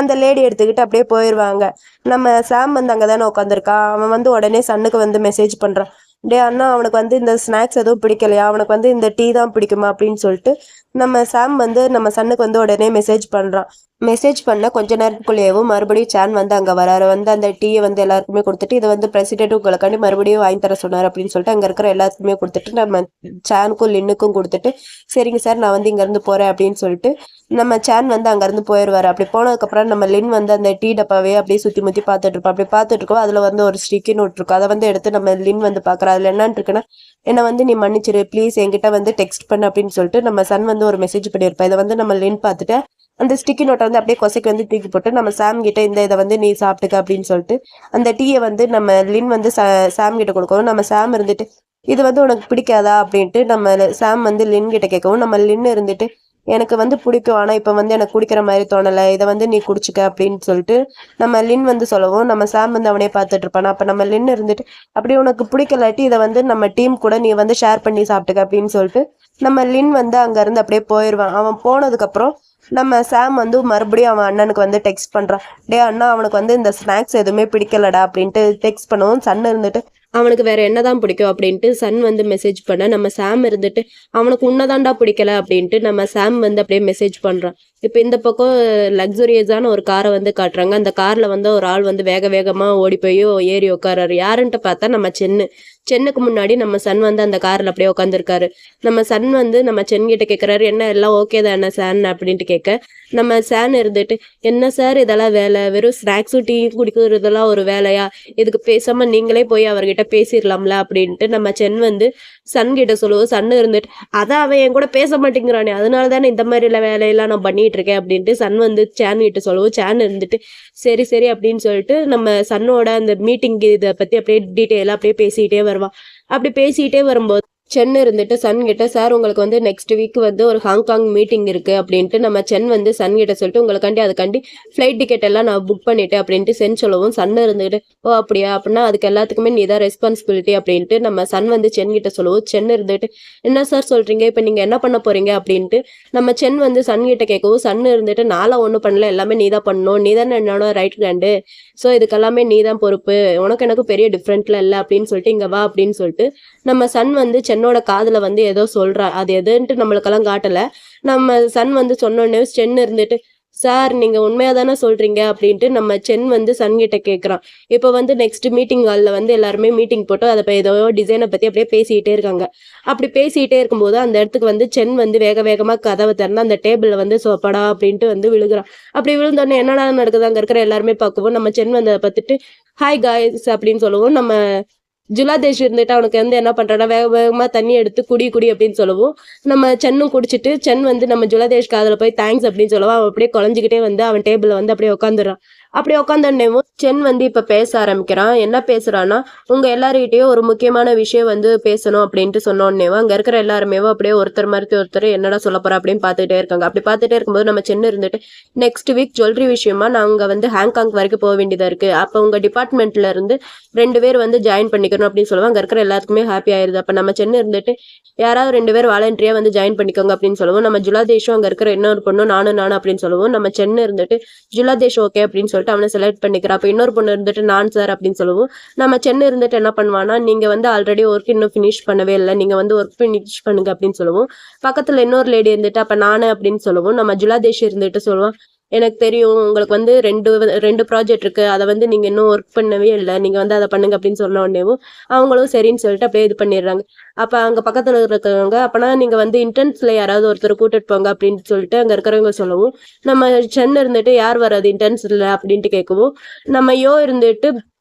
அந்த லேடி எடுத்துக்கிட்டு அப்படியே போயிடுவாங்க. நம்ம சாம் வந்து அங்கதானே உட்காந்துருக்கான். அவன் வந்து உடனே சன்னுக்கு வந்து மெசேஜ் பண்றான். டே அண்ணா அவனுக்கு வந்து இந்த ஸ்நாக்ஸ் எதுவும் பிடிக்கலையா, அவனுக்கு வந்து இந்த டீ தான் பிடிக்குமா அப்படின்னு சொல்லிட்டு நம்ம சாம் வந்து நம்ம சன்னுக்கு வந்து உடனே மெசேஜ் பண்ணுறான். மெசேஜ் பண்ண கொஞ்ச நேரத்துக்குள்ளேயும் மறுபடியும் சான் வந்து அங்கே வராரு. வந்து அந்த டீயை வந்து எல்லாருக்குமே கொடுத்துட்டு இதை வந்து பிரசிடென்ட் உங்களுக்காண்டி மறுபடியும் வாங்கி தர சொன்னார் அப்படின்னு சொல்லிட்டு அங்கே இருக்கிற எல்லாத்துக்குமே கொடுத்துட்டு நம்ம சானுக்கும் லின்னுக்கும் கொடுத்துட்டு சரிங்க சார் நான் வந்து இங்கேருந்து போகிறேன் அப்படின்னு சொல்லிட்டு நம்ம சான் வந்து அங்கேருந்து போயிடுவார். அப்படி போனதுக்கப்புறம் நம்ம லின் வந்து அந்த டீ டப்பாவே அப்படியே சுற்றி முற்றி பார்த்துட்டு இருப்போம். அப்படி பார்த்துட்டு இருக்கோம் அதில் வந்து ஒரு ஸ்டிக்கி நோட் இருக்கும். அதை வந்து எடுத்து நம்ம லின் வந்து பார்க்குறா. அதில் என்னன்னு இருக்குன்னா என்னை வந்து நீ மன்னிச்சிரு ப்ளீஸ் என்கிட்ட வந்து டெக்ஸ்ட் பண்ணு அப்படின்னு சொல்லிட்டு நம்ம சன் வந்து ஒரு மெசேஜ் பண்ணியிருப்பேன். இதை வந்து நம்ம லின் பார்த்துட்டு அந்த ஸ்டிக்கி நோட்டை வந்து அப்படியே கொசைக்கு வந்து தூக்கி போட்டு நம்ம சாம் கிட்ட இந்த இதை வந்து நீ சாப்பிட்டுக்க அப்படின்னு சொல்லிட்டு அந்த டீயை வந்து நம்ம லின் வந்து சாம் கிட்ட கொடுக்கவும் நம்ம சாம் இருந்துட்டு இது வந்து உனக்கு பிடிக்காதா அப்படின்ட்டு நம்ம சாம் வந்து லின் கிட்ட கேட்கவும் நம்ம லின் இருந்துட்டு எனக்கு வந்து பிடிக்கும் ஆனால் இப்போ வந்து எனக்கு குடிக்கிற மாதிரி தோணலை, இதை வந்து நீ குடிச்சிக்க அப்படின்னு சொல்லிட்டு நம்ம லின் வந்து சொல்லவும் நம்ம சாம் வந்து அவனே பார்த்துட்டு இருப்பான். அப்போ நம்ம லின் இருந்துட்டு அப்படி உனக்கு பிடிக்கலாட்டி இதை வந்து நம்ம டீம் கூட நீ வந்து ஷேர் பண்ணி சாப்பிட்டுக்க அப்படின்னு சொல்லிட்டு நம்ம லின் வந்து அங்கேருந்து அப்படியே போயிடுவான். அவன் போனதுக்கப்புறம் நம்ம சாம் வந்து மறுபடியும் அவன் அண்ணனுக்கு வந்து டெக்ஸ்ட் பண்ணுறான். டே அண்ணா அவனுக்கு வந்து இந்த ஸ்நாக்ஸ் எதுவுமே பிடிக்கலடா அப்படின்ட்டு டெக்ஸ்ட் பண்ணவும் சன் இருந்துட்டு அவனுக்கு வேற என்னதான் பிடிக்கும் அப்படின்ட்டு சன் வந்து மெசேஜ் பண்ண நம்ம சாம் இருந்துட்டு அவனுக்கு உன்னதாண்டா பிடிக்கல அப்படின்ட்டு நம்ம சாம் வந்து அப்படியே மெசேஜ் பண்ணுறான். இப்போ இந்த பக்கம் லக்ஸுரியஸான ஒரு காரை வந்து காட்டுறாங்க. அந்த காரில் வந்து ஒரு ஆள் வந்து வேக வேகமாக ஓடி போய் ஏறி உட்காராரு. யாருன்ட்டு பார்த்தா நம்ம சென்னுக்கு முன்னாடி நம்ம சன் வந்து அந்த காரில் அப்படியே உட்காந்துருக்காரு. நம்ம சன் வந்து நம்ம சென் கிட்ட கேட்குறாரு என்ன எல்லாம் ஓகே தானே சான் அப்படின்ட்டு கேட்க நம்ம சான் இருந்துட்டு என்ன சார் இதெல்லாம் வேலை, வெறும் ஸ்நாக்ஸும் டீ குடிக்கிறதெல்லாம் ஒரு வேலையா, இதுக்கு பேசாமல் நீங்களே போய் அவர்கிட்ட பேசிடலாம்ல அப்படின்ட்டு நம்ம சென் வந்து சன் கிட்ட சொல்லுவோம். சன் இருந்துட்டு அதான் அவன் என் கூட பேச மாட்டேங்கிறானே அதனால தானே இந்த மாதிரி வேலையெல்லாம் நான் பண்ணிட்டு இருக்கேன் அப்படின்ட்டு சன் வந்து சேன் கிட்ட சொல்லுவோம். சேன் இருந்துட்டு சரி சரி அப்படின்னு சொல்லிட்டு நம்ம சன்னோட அந்த மீட்டிங் இதை பற்றி அப்படியே டீட்டெயிலாக அப்படியே பேசிக்கிட்டே வருவான். அப்படி பேசிக்கிட்டே வரும்போது சென் இருந்துட்டு சன் கிட்ட சார் உங்களுக்கு வந்து நெக்ஸ்ட் வீக் வந்து ஒரு ஹாங்காங் மீட்டிங் இருக்குது அப்படின்ட்டு நம்ம சென் வந்து சன் கிட்ட சொல்லிட்டு உங்களுக்காண்டி அதுக்காண்டி ஃப்ளைட் டிக்கெட் எல்லாம் நான் புக் பண்ணிட்டேன் அப்படின்ட்டு சென் சொல்லவும் சன் இருந்துட்டு ஓ அப்படியா அப்படின்னா அதுக்கு எல்லாத்துக்குமே நீ தான் ரெஸ்பான்சிபிலிட்டி அப்படின்ட்டு நம்ம சன் வந்து சென் கிட்ட சொல்லுவோம். சென் இருந்துட்டு என்ன சார் சொல்கிறீங்க இப்போ நீங்கள் என்ன பண்ண போகிறீங்க அப்படின்ட்டு நம்ம சென் வந்து சன் கிட்ட கேட்கவும் சன் இருந்துட்டு நாளாக ஒன்றும் பண்ணல எல்லாமே நீ தான் பண்ணணும், நீ தானே என்னோட ரைட் ஹேண்டு, ஸோ இதுக்கெல்லாமே நீ தான் பொறுப்பு, உனக்கு எனக்கு பெரிய டிஃப்ரெண்ட்லாம் இல்லை அப்படின்னு சொல்லிட்டு இங்கே வா அப்படின்னு சொல்லிட்டு நம்ம சன் வந்து சென்னோட காதுல வந்து ஏதோ சொல்றா. அது எதுன்ட்டு நம்மளுக்கெல்லாம் காட்டல. நம்ம சன் வந்து சொன்னோடனே சென் இருந்துட்டு சார் நீங்க உண்மையா தானே சொல்றீங்க அப்படின்ட்டு நம்ம சென் வந்து சன் கிட்ட கேட்குறான். இப்போ வந்து நெக்ஸ்ட் மீட்டிங் ஹாலில் வந்து எல்லாருமே மீட்டிங் போட்டு அதை ஏதோ டிசைனை பத்தி அப்படியே பேசிக்கிட்டே இருக்காங்க. அப்படி பேசிக்கிட்டே இருக்கும்போது அந்த இடத்துக்கு வந்து சென் வந்து வேக வேகமா கதவை திறந்து அந்த டேபிள்ல வந்து சோப்படா அப்படின்ட்டு வந்து விழுகிறான். அப்படி விழுந்தோடனே என்னடா நடக்குது அங்க இருக்கிற எல்லாருமே பார்க்கவும் நம்ம சென் வந்து அதை பார்த்துட்டு ஹாய் காய்ஸ் அப்படின்னு சொல்லுவோம். நம்ம ஜுலாதேஷ் இருந்துட்டு அவனுக்கு வந்து என்ன பண்றான்னா வேக வேகமா தண்ணி எடுத்து குடி அப்படின்னு சொல்லவும் நம்ம சென்னும் குடிச்சிட்டு சென் வந்து நம்ம ஜுலாதேஷ் காதில் போய் தேங்க்ஸ் அப்படின்னு சொல்லவும் அவன் அப்படியே குழஞ்சிக்கிட்டே வந்து அவன் டேபிள்ல வந்து அப்படியே உட்காந்துடுறான். அப்படி உட்காந்துடனேவும் சென் வந்து இப்ப பேச ஆரம்பிக்கிறான். என்ன பேசுறான்னா உங்க எல்லார்கிட்டயும் ஒரு முக்கியமான விஷயம் வந்து பேசணும் அப்படின்ட்டு சொன்னோடனேவும் அங்க இருக்கிற எல்லாருமே அப்படியே ஒருத்தர் மாதிரி ஒருத்தர் என்னடா சொல்ல போறா அப்படின்னு பார்த்துட்டே இருக்காங்க. அப்படி பார்த்துட்டே இருக்கும்போது நம்ம சென்னை இருந்துட்டு நெக்ஸ்ட் வீக் ஜுவல்லரி விஷயமா நாங்க வந்து ஹாங்காங் வரைக்கும் போக வேண்டியதா இருக்கு, அப்ப உங்க டிபார்ட்மெண்ட்ல இருந்து 2 பேர் வந்து ஜாயின் பண்ணிக்கணும் அப்படின்னு சொல்லுவாங்க. அங்க இருக்கிற எல்லாத்துக்குமே ஹாப்பி ஆயிருது. அப்ப நம்ம சென்னை இருந்துட்டு யாராவது 2 பேர் வாலண்டரியா வந்து ஜாயின் பண்ணிக்கோங்க அப்படின்னு சொல்லுவோம். நம்ம ஜுலாதேஷும் அங்க இருக்கிற இன்னொரு பொண்ணு நானும் அப்படின்னு சொல்லுவோம். நம்ம சென்னை இருந்துட்டு ஜுலாதேஷ் ஓகே அப்படின்னு சொல்லிட்டு அவனை செலக்ட் பண்ணிக்கிறா. அப்ப இன்னொரு பொண்ணு இருந்துட்டு நான் சார் அப்படின்னு சொல்லுவோம். நம்ம சென்னை இருந்துட்டு என்ன பண்ணுவானா நீங்க வந்து ஆல்ரெடி ஒர்க் இன்னும் ஃபினிஷ் பண்ணவே இல்லை, நீங்க வந்து ஒர்க் ஃபினிஷ் பண்ணுங்க அப்படின்னு சொல்லுவோம். பக்கத்துல இன்னொரு லேடி இருந்துட்டு அப்ப நானு அப்படின்னு சொல்லுவோம். நம்ம ஜுலாதேஷ் இருந்துட்டு சொல்லுவோம் எனக்கு தெரியும் உங்களுக்கு வந்து ரெண்டு ப்ராஜெக்ட் இருக்கு, அதை வந்து நீங்க இன்னும் ஒர்க் பண்ணவே இல்லை, நீங்க வந்து அதை பண்ணுங்க அப்படின்னு சொன்ன உடனேவும் அவங்களும் சரின்னு சொல்லிட்டு அப்படியே இது பண்ணிடுறாங்க. அப்ப அங்க பக்கத்துல இருக்கிறவங்க அப்பனா நீங்க வந்து இன்டர்ன்ஸ்ல யாராவது ஒருத்தர் கூட்டிட்டு போங்க அப்படின்னு சொல்லிட்டு அங்க இருக்கிறவங்க சொல்லவும் நம்ம சென்னை இருந்துட்டு யார் வராது இன்டர்ன்ஸ்ல அப்படின்ட்டு கேட்கவும் நம்ம இருந்துட்டு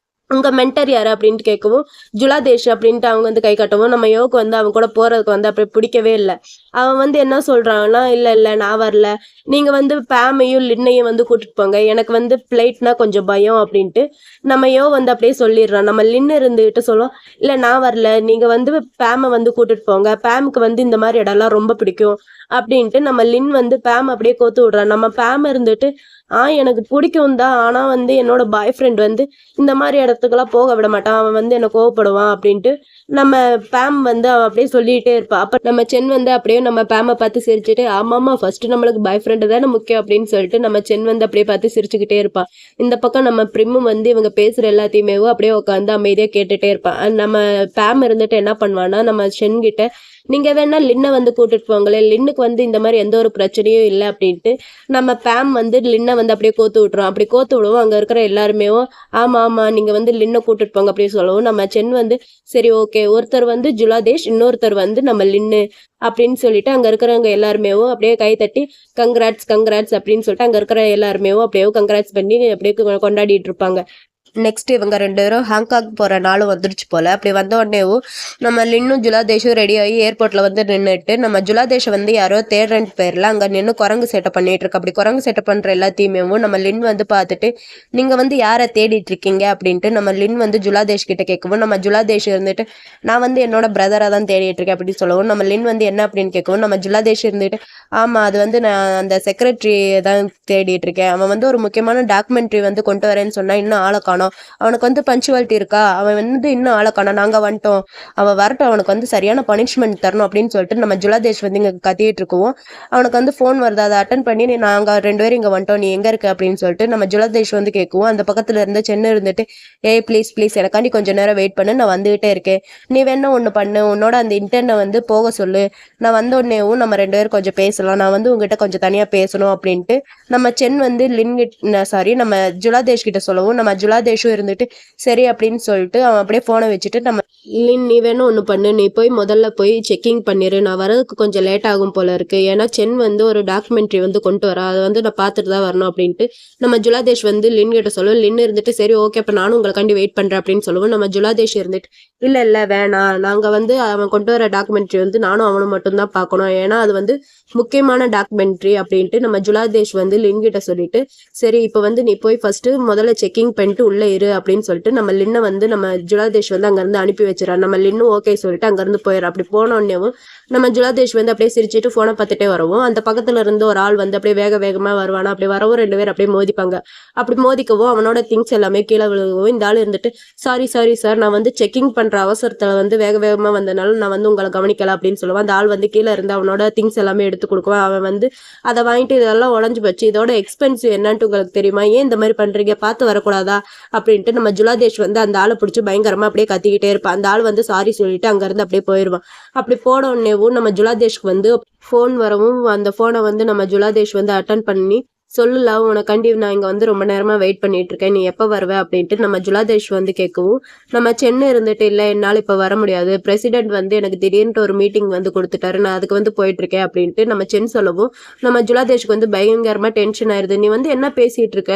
உங்க மென்டர் யாரு அப்படின்ட்டு கேட்கவும் ஜுலாதேஷ் அப்படின்ட்டு அவங்க வந்து கை காட்டவும் நம்ம யோக்கு வந்து அவங்க கூட போறதுக்கு வந்து அப்படி பிடிக்கவே இல்லை. அவன் வந்து என்ன சொல்றான்னா இல்ல நான் வரல, நீங்க வந்து பேமையும் லின்னையும் வந்து கூட்டிட்டு போங்க, எனக்கு வந்து ஃப்ளைட்னா கொஞ்சம் பயம் அப்படின்ட்டு நம்ம வந்து அப்படியே சொல்லிடுறான். நம்ம லின்னு இருந்துகிட்டு சொல்லுவோம் இல்ல நான் வரல, நீங்க வந்து பேமை வந்து கூட்டிட்டு போங்க, பேமுக்கு வந்து இந்த மாதிரி இடம்லாம் ரொம்ப பிடிக்கும் அப்படின்ட்டு நம்ம லின் வந்து பேம் அப்படியே கோத்து விடுறான். நம்ம பேம் இருந்துட்டு எனக்கு பிடிக்கும் தான். ஆனா வந்து என்னோட பாய் ஃப்ரெண்ட் வந்து இந்த மாதிரி இடத்துக்கெல்லாம் போக விட மாட்டான். அவன் வந்து என்ன கோவப்படுவான் அப்படின்ட்டு நம்ம பேம் வந்து அவன் அப்படியே சொல்லிட்டே இருப்பா. அப்ப நம்ம சென் வந்து அப்படியே நம்ம பேமை பார்த்து சிரிச்சுட்டு, ஆமாமா ஃபர்ஸ்ட் நம்மளுக்கு பாய் ஃப்ரெண்டு தானே முக்கியம் அப்படின்னு சொல்லிட்டு நம்ம சென் வந்து அப்படியே பார்த்து சிரிச்சுக்கிட்டே இருப்பான். இந்த பக்கம் நம்ம பிரிம்மு வந்து இவங்க பேசுற எல்லாத்தையுமே அப்படியே உட்காந்து அமைதியா கேட்டுட்டே இருப்பான். நம்ம பேம் இருந்துட்டு என்ன பண்ணுவான்னா, நம்ம சென் கிட்ட நீங்க வேணா லின்னை வந்து கூட்டிட்டு போங்களேன், லின்னுக்கு வந்து இந்த மாதிரி எந்த ஒரு பிரச்சனையும் இல்லை அப்படின்ட்டு நம்ம பேம் வந்து லின்னை வந்து அப்படியே கோத்து விட்டுரும். அப்படி கோத்து விடுவோம். அங்க இருக்கிற எல்லாருமே ஆமா ஆமா நீங்க வந்து லின்னை கூட்டிட்டு போங்க அப்படின்னு சொல்லவும் நம்ம சென் வந்து சரி ஓகே, ஒருத்தர் வந்து ஜுலாதேஷ், இன்னொருத்தர் வந்து நம்ம லின்னு அப்படின்னு சொல்லிட்டு அங்க இருக்கிறவங்க எல்லாருமே அப்படியே கை தட்டி கங்க்ராட்ஸ் கங்க்ராட்ஸ் அப்படின்னு சொல்லிட்டு அங்க இருக்கிற எல்லாருமே அப்படியே கங்க்ராட்ஸ் பண்ணி அப்படியே கொண்டாடிட்டு இருப்பாங்க. நெக்ஸ்ட் இவங்க 2 பேரும் ஹாங்காங் போகிற நாளும் வந்துருச்சு போல். அப்படி வந்த உடனேவும் நம்ம லின்னும் ஜுலாதேஷும் ரெடி ஆகி ஏர்போர்ட்டில் வந்து நின்றுட்டு நம்ம ஜுலாதேஷை வந்து யாரோ தேடுறேன்ட்டு பேரில் அங்கே நின்று குரங்கு சேட்டை பண்ணிட்டு இருக்கு. அப்படி குரங்கு சேட்டை பண்ணுற எல்லாத்தையுமே நம்ம லின் வந்து பார்த்துட்டு நீங்கள் வந்து யாரை தேடிட்டு இருக்கீங்க அப்படின்ட்டு நம்ம லின் வந்து ஜுலாதேஷ் கிட்ட கேட்கவும் நம்ம ஜுலாதேஷ் இருந்துட்டு நான் வந்து என்னோட பிரதரை தான் தேடிட்டு இருக்கேன் அப்படின்னு சொல்லவும் நம்ம லின் வந்து என்ன அப்படின்னு கேட்கவும் நம்ம ஜுலாதேஷ் இருந்துட்டு ஆமாம் அது வந்து நான் அந்த செக்ரட்டரியை தான் தேடிட்டு இருக்கேன். அவன் வந்து ஒரு முக்கியமான டாக்குமெண்ட்ரி வந்து கொண்டு வரேன்னு சொன்னால் இன்னும் ஆளை காணோம், அவனுக்கு வந்து பஞ்சுவாலிட்டி இருக்கா, அவன் வந்து இன்னும் ஆளை காணோம், நாங்க வந்துட்டோம், அவன் வரட்டும், அவனுக்கு வந்து சரியான பனிஷ்மெண்ட் தரணும் அப்படின்னு சொல்லிட்டு நம்ம ஜுலாதேஷ் வந்து இங்க கத்திட்டு இருக்கோம். அவனுக்கு வந்து ஃபோன் வருது, அதை அட்டன் பண்ணி நாங்க 2 பேரும் இங்க வந்துட்டோம், நீ எங்க இருக்க அப்படின்னு சொல்லிட்டு நம்ம ஜுலாதேஷ் வந்து கேட்குவோம். அந்த பக்கத்துல இருந்து சென்னை இருந்துட்டு ஏய் ப்ளீஸ் ப்ளீஸ் எனக்காண்டி கொஞ்சம் நேரம் வெயிட் பண்ணு, நான் வந்துகிட்டே இருக்கேன், நீ வேணா ஒன்று பண்ணு, உன்னோட அந்த இன்டர்னை வந்து போக சொல்லு, நான் வந்த உடனேவும் நம்ம 2 பேரும் கொஞ்சம் பேசலாம், நான் வந்து உங்ககிட்ட கொஞ்சம் தனியா பேசணும் அப்படின்ட்டு நம்ம சென் வந்து நம்ம ஜுலாதேஷ் கிட்ட சொல்லவும் நம்ம ஜுலாதேஷும் இருந்துட்டு சரி அப்படின்னு சொல்லிட்டு அவன் அப்படியே போனை வச்சுட்டு நம்ம லின் நீ வேணும் ஒன்று பண்ணு, நீ போய் முதல்ல போய் செக்கிங் பண்ணிடு, நான் வரதுக்கு கொஞ்சம் லேட் ஆகும் போல இருக்கு, ஏன்னா சென் வந்து ஒரு டாக்குமெண்ட்ரி வந்து கொண்டு வரா, அதை வந்து நான் பார்த்துட்டு தான் வரணும் அப்படின்ட்டு நம்ம ஜுலாதேஷ் வந்து லின் கிட்ட சொல்லுவோம். லின் இருந்துட்டு சரி ஓகே அப்போ நானும் உங்களுக்காண்டி வெயிட் பண்ணுறேன் அப்படின்னு சொல்லுவோம். நம்ம ஜுலாதேஷ் இருந்துட்டு இல்லை வேணாம், நாங்கள் வந்து அவன் கொண்டு வர டாக்குமெண்ட்ரி வந்து நானும் அவனும் மட்டும்தான் பார்க்கணும், ஏன்னா அது வந்து முக்கியமான டாக்குமெண்ட்ரி அப்படின்ட்டு நம்ம ஜுலாதேஷ் வந்து லின் கிட்ட சொல்லிட்டு சரி இப்போ வந்து நீ போய் ஃபர்ஸ்ட் முதல்ல செக்கிங் பண்ணிட்டு உள்ள இரு அப்படின்னு சொல்லிட்டு நம்ம லின்னை வந்து நம்ம ஜுலாதேஷ் வந்து அங்கேருந்து அனுப்பி வச்சிடறான். நம்ம லின்னும் ஓகே சொல்லிட்டு அங்கேருந்து போயிடும். அப்படி போனோடனேவும் நம்ம ஜுலாதேஷ் வந்து அப்படியே சிரிச்சுட்டு ஃபோனை பார்த்துட்டே வருவோம். அந்த பக்கத்துல இருந்து ஒரு ஆள் வந்து அப்படியே வேகமாக வருவானா, அப்படி வரவும் 2 பேர் அப்படியே மோதிப்பாங்க. அப்படி மோதிக்கவும் அவனோட திங்ஸ் எல்லாமே கீழே விழுகவும் இந்த ஆள் இருந்துட்டு சாரி சார் நான் வந்து செக்கிங் பண்ற அவசரத்துல வந்து வேகமாக வந்தனால நான் வந்து உங்களை கவனிக்கல அப்படின்னு சொல்லுவான். அந்த ஆள் வந்து கீழே இருந்து அவனோட திங்ஸ் எல்லாமே எடுத்து கொடுக்குவான். அவன் வந்து அதை வாங்கிட்டு இதெல்லாம் உடஞ்சு போச்சு, இதோட எக்ஸ்பென்சிவ் என்னன்ட்டு உங்களுக்கு தெரியுமா, ஏன் இந்த மாதிரி பண்றீங்க, பார்த்து வரக்கூடாதா அப்படின்ட்டு நம்ம ஜுலாதேஷ் வந்து அந்த ஆளை பிடிச்சி பயங்கரமா அப்படியே கத்திக்கிட்டே இருப்பான். அந்த ஆள் வந்து சாரி சொல்லிட்டு அங்கிருந்து அப்படியே போயிடுவான். அப்படி போன உடனேவும் நம்ம ஜுலாதேஷ்க்கு வந்து ஃபோன் வரவும் அந்த ஃபோனை வந்து நம்ம ஜுலாதேஷ் வந்து அட்டன் பண்ணி சொல்லல உனக்காண்டி நான் இங்கே வந்து ரொம்ப நேரமாக வெயிட் பண்ணிட்டு இருக்கேன், நீ எப்போ வருவே அப்படின்ட்டு நம்ம ஜுலாதேஷ் வந்து கேட்கவும் நம்ம சென்னை இருந்துட்டு இல்லை என்னால் இப்போ வர முடியாது, பிரசிடென்ட் வந்து எனக்கு திடீர்னு ஒரு மீட்டிங் வந்து கொடுத்துட்டாரு, நான் அதுக்கு வந்து போயிட்டு இருக்கேன் அப்படின்ட்டு நம்ம சென் சொல்லவும் நம்ம ஜுலாதேஷ்க்கு வந்து பயங்கரமாக டென்ஷன் ஆயிடுது. நீ வந்து என்ன பேசிட்டு இருக்க,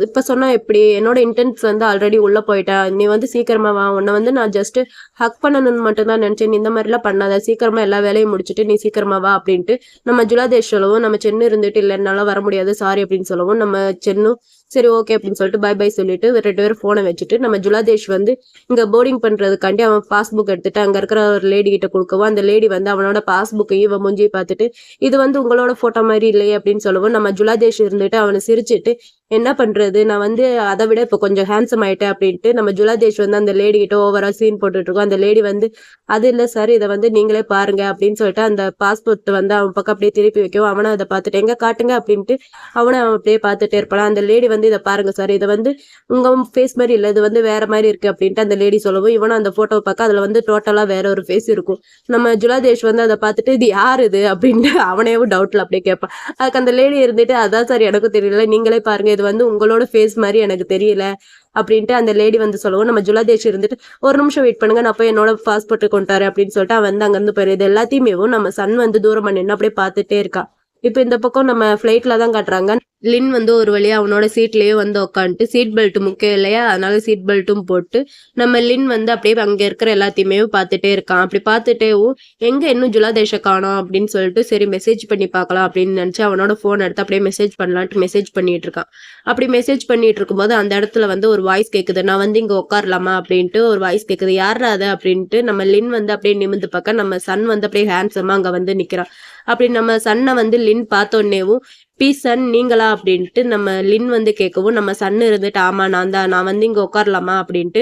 இப்போ சொன்னா எப்படி, என்னோட இன்டென்ஸ் வந்து ஆல்ரெடி உள்ளே போயிட்டா, நீ வந்து சீக்கிரமா வா, உன்னை வந்து நான் ஜஸ்ட் ஹக் பண்ணணும்னு மட்டும் தான் நினச்சேன், நீ இந்த மாதிரிலாம் பண்ணாத, சீக்கிரமா எல்லா வேலையும் முடிச்சுட்டு நீ சீக்கிரமா வா அப்படின்ட்டு நம்ம ஜுலாதேஷ் சொல்லவும் நம்ம சென்னு இருந்துட்டு இல்லை என்னால் வர முடியாது சாரி அப்படின்னு சொல்லவும் நம்ம சென்னும் சரி ஓகே அப்படின்னு சொல்லிட்டு பை சொல்லிட்டு 2 பேரும் போனை வச்சுட்டு நம்ம ஜுலாதேஷ் வந்து இங்க போர்டிங் பண்றதுக்காண்டி அவன் பாஸ்புக் எடுத்துட்டு அங்க இருக்கிற ஒரு லேடி கிட்ட கொடுக்கவும் அந்த லேடி வந்து அவனோட பாஸ்புக்கையும் இவன் மூஞ்சி பார்த்துட்டு இது வந்து உங்களோட போட்டோ மாதிரி இல்லையே அப்படின்னு சொல்லவும் நம்ம ஜுலாதேஷ் இருந்துட்டு அவனை சிரிச்சுட்டு என்ன பண்றது, நான் வந்து அதை விட இப்போ கொஞ்சம் ஹேண்ட்ஸம் ஆயிட்டேன் அப்படின்ட்டு நம்ம ஜுலாதேஷ் வந்து அந்த லேடி கிட்ட ஓவரா சீன் போட்டுட்டு இருக்கோம். அந்த லேடி வந்து அது இல்லை சார் இதை வந்து நீங்களே பாருங்க அப்படின்னு சொல்லிட்டு அந்த பாஸ்போர்ட் வந்து அவன் பக்கம் அப்படியே திருப்பி வைக்கவும் அவனை அதை பார்த்துட்டு எங்க காட்டுங்க அப்படின்ட்டு அவனை அவன் அப்படியே பார்த்துட்டே இருப்பான். அந்த லேடி வந்து இதை பாருங்க சார், இதை வந்து உங்க ஃபேஸ் மாதிரி இல்லை, இது வந்து வேற மாதிரி இருக்கு அப்படின்ட்டு அந்த லேடி சொல்லவும் இவனும் அந்த போட்டோவை பார்க்க அதுல வந்து டோட்டலா வேற ஒரு ஃபேஸ் இருக்கும். நம்ம ஜுலாதேஷ் வந்து அதை பார்த்துட்டு இது யார் இது அப்படின்ட்டு அவனையும் டவுட்ல அப்படியே கேட்பான். அதுக்கு அந்த லேடி இருந்துட்டு அதான் சார் எனக்கும் தெரியல, நீங்களே பாருங்க இது வந்து உங்களோட ஃபேஸ் மாதிரி எனக்கு தெரியல அப்படின்ட்டு அந்த லேடி வந்து சொல்லவும் நம்ம ஜுலாதேஷ் இருந்துட்டு ஒரு நிமிஷம் வெயிட் பண்ணுங்க நான் போய் என்னோட பாஸ்போர்ட் கொண்டாரு அப்படின்னு சொல்லிட்டு அவன் வந்து அங்கிருந்து போயிரு. எல்லாத்தையுமே நம்ம சன் வந்து தூரம் நின்று அப்படியே பார்த்துட்டே இருக்கான். இப்போ இந்த பக்கம் நம்ம ஃப்ளைட்ல தான் காட்டுறாங்க. லின் வந்து ஒரு வழியா அவனோட சீட்லயே வந்து உட்காந்துட்டு சீட் பெல்ட் முக்கியம் இல்லையா அதனால சீட் பெல்ட்டும் போட்டு நம்ம லின் வந்து அப்படியே அங்க இருக்கிற எல்லாத்தையுமே பார்த்துட்டே இருக்கான். அப்படி பார்த்துட்டேவும் எங்க இன்னும் ஜுலாதேஷை காணோம் அப்படின்னு சொல்லிட்டு சரி மெசேஜ் பண்ணி பார்க்கலாம் அப்படின்னு நினைச்சு அவனோட போன் எடுத்து அப்படியே மெசேஜ் பண்ணலான்ட்டு மெசேஜ் பண்ணிட்டு இருக்கான். அப்படி மெசேஜ் பண்ணிட்டு இருக்கும்போது அந்த இடத்துல வந்து ஒரு வாய்ஸ் கேக்குது, நான் வந்து இங்க உட்காரலாமா அப்படின்ட்டு ஒரு வாய்ஸ் கேக்குது. யாரா அது அப்படின்ட்டு நம்ம லின் வந்து அப்படியே நிமிந்து பார்க்க நம்ம சன் வந்து அப்படியே ஹேண்ட்ஸமா அங்க வந்து நிக்கிறான். அப்படி நம்ம சன்னை வந்து லின் பார்த்தோன்னேவும் பீஸ் சன் நீங்களா அப்படின்ட்டு நம்ம லின் வந்து கேட்கவும் நம்ம சன் இருந்துட்டு ஆமா நான் வந்து இங்க உட்காரலாமா அப்படின்ட்டு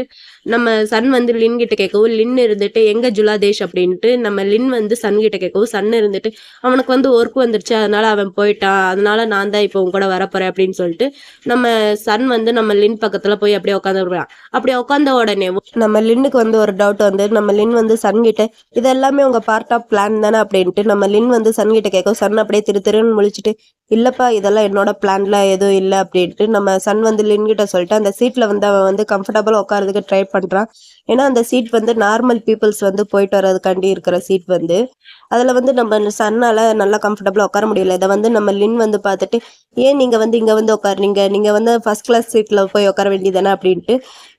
நம்ம சன் வந்து லின் கிட்ட கேட்கவும் லின் இருந்துட்டு எங்க ஜுலாதேஷ் அப்படின்ட்டு நம்ம லின் வந்து சன் கிட்ட கேட்கவும் சன் இருந்துட்டு அவனுக்கு வந்து ஒர்க் வந்துருச்சு அதனால அவன் போயிட்டான், அதனால நான் தான் இப்போ உன் கூட வரப்போறேன் அப்படின்னு சொல்லிட்டு நம்ம சன் வந்து நம்ம லின் பக்கத்துல போய் அப்படியே உட்காந்துருக்கான். அப்படி உட்காந்த உடனே நம்ம லின்னுக்கு வந்து ஒரு டவுட் வந்து நம்ம லின் வந்து சன் கிட்ட இது எல்லாமே உங்க பார்ட் ஆஃப் பிளான் தானே அப்படின்ட்டு நம்ம லின் வந்து சன் கிட்ட கேட்கும். சன் அப்படியே திருன்னு முழிச்சிட்டு இல்லப்பா இதெல்லாம் என்னோட பிளான்ல எதுவும் இல்லை அப்படின்ட்டு நம்ம சன் வந்து லின் கிட்ட சொல்லிட்டு அந்த சீட்ல வந்து அவன் வந்து கம்ஃபர்டபுளா உட்காரதுக்கு ட்ரை பண்றான். ஏன்னா அந்த சீட் வந்து நார்மல் பீப்புள்ஸ் வந்து போயிட்டு வர்றதுக்காண்டி இருக்கிற சீட் வந்து அதுல வந்து நம்ம சன்னால நல்லா கம்ஃபர்டபுளா உட்கார முடியல. இதை வந்து நம்ம லின் வந்து பார்த்துட்டு ஏன் நீங்க வந்து இங்க வந்து உட்காருறீங்க, நீங்க வந்து ஃபர்ஸ்ட் கிளாஸ் சீட்ல போய் உட்கார வேண்டியதானே அப்படின்ட்டு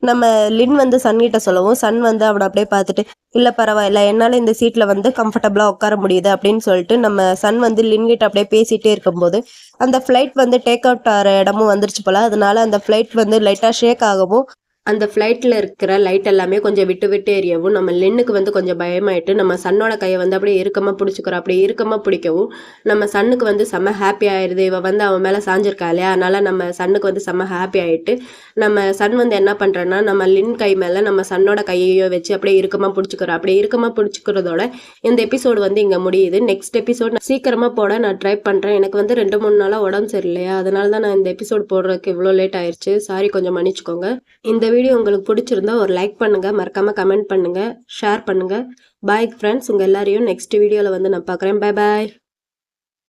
நம்ம லின் வந்து சன் கிட்ட சொல்லவும் சன் வந்து அவனை அப்படியே பார்த்துட்டு இல்ல பரவாயில்ல என்னால இந்த சீட்ல வந்து கம்ஃபர்டபுளா உட்கார முடியுது அப்படின்னு சொல்லிட்டு நம்ம சன் வந்து லின் கிட்ட அப்படியே பேசிட்டே இருக்கும்போது அந்த ஃபிளைட் வந்து டேக் அவுட் ஆகிற இடமும் வந்துருச்சு போல. அதனால அந்த ஃபிளைட் வந்து லைட்டா ஷேக் ஆகவும் அந்த ஃப்ளைட்டில் இருக்கிற லைட் எல்லாமே கொஞ்சம் விட்டு விட்டு எரியவும் நம்ம லின்னுக்கு வந்து கொஞ்சம் பயமாயிட்டு நம்ம சன்னோட கையை வந்து அப்படியே இறுக்கமாக பிடிச்சிக்கிறோம். அப்படியே இறுக்கமாக பிடிக்கவும் நம்ம சன்னுக்கு வந்து செம்ம ஹாப்பி ஆயிடுது. இவ வந்து அவன் மேலே சாஞ்சிருக்கா இல்லையா, அதனால நம்ம சன்னுக்கு வந்து செம்ம ஹாப்பி ஆயிட்டு நம்ம சன் வந்து என்ன பண்ணுறேன்னா நம்ம லின் கை மேலே நம்ம சன்னோட கையையோ வச்சு அப்படியே இறுக்கமாக பிடிச்சிக்கிறோம். அப்படியே இறுக்கமாக பிடிச்சிக்கிறதோட இந்த எபிசோடு வந்து இங்கே முடியுது. நெக்ஸ்ட் எபிசோட் நான் சீக்கிரமாக போட நான் ட்ரை பண்ணுறேன். எனக்கு வந்து 2-3 நாளாக உடம்பு சரியில்லையா, அதனால தான் நான் இந்த எபிசோட் போடுறதுக்கு இவ்வளோ லேட் ஆயிடுச்சு. சாரி, கொஞ்சம் மன்னிச்சுக்கோங்க. இந்த வீடியோ உங்களுக்கு பிடிச்சிருந்தா ஒரு லைக் பண்ணுங்க, மறக்காம கமெண்ட் பண்ணுங்க, ஷேர் பண்ணுங்க. பாய் ஃப்ரெண்ட்ஸ், உங்க எல்லாரையும் நெக்ஸ்ட் வீடியோல வந்து நான் பார்க்குறேன். Bye bye.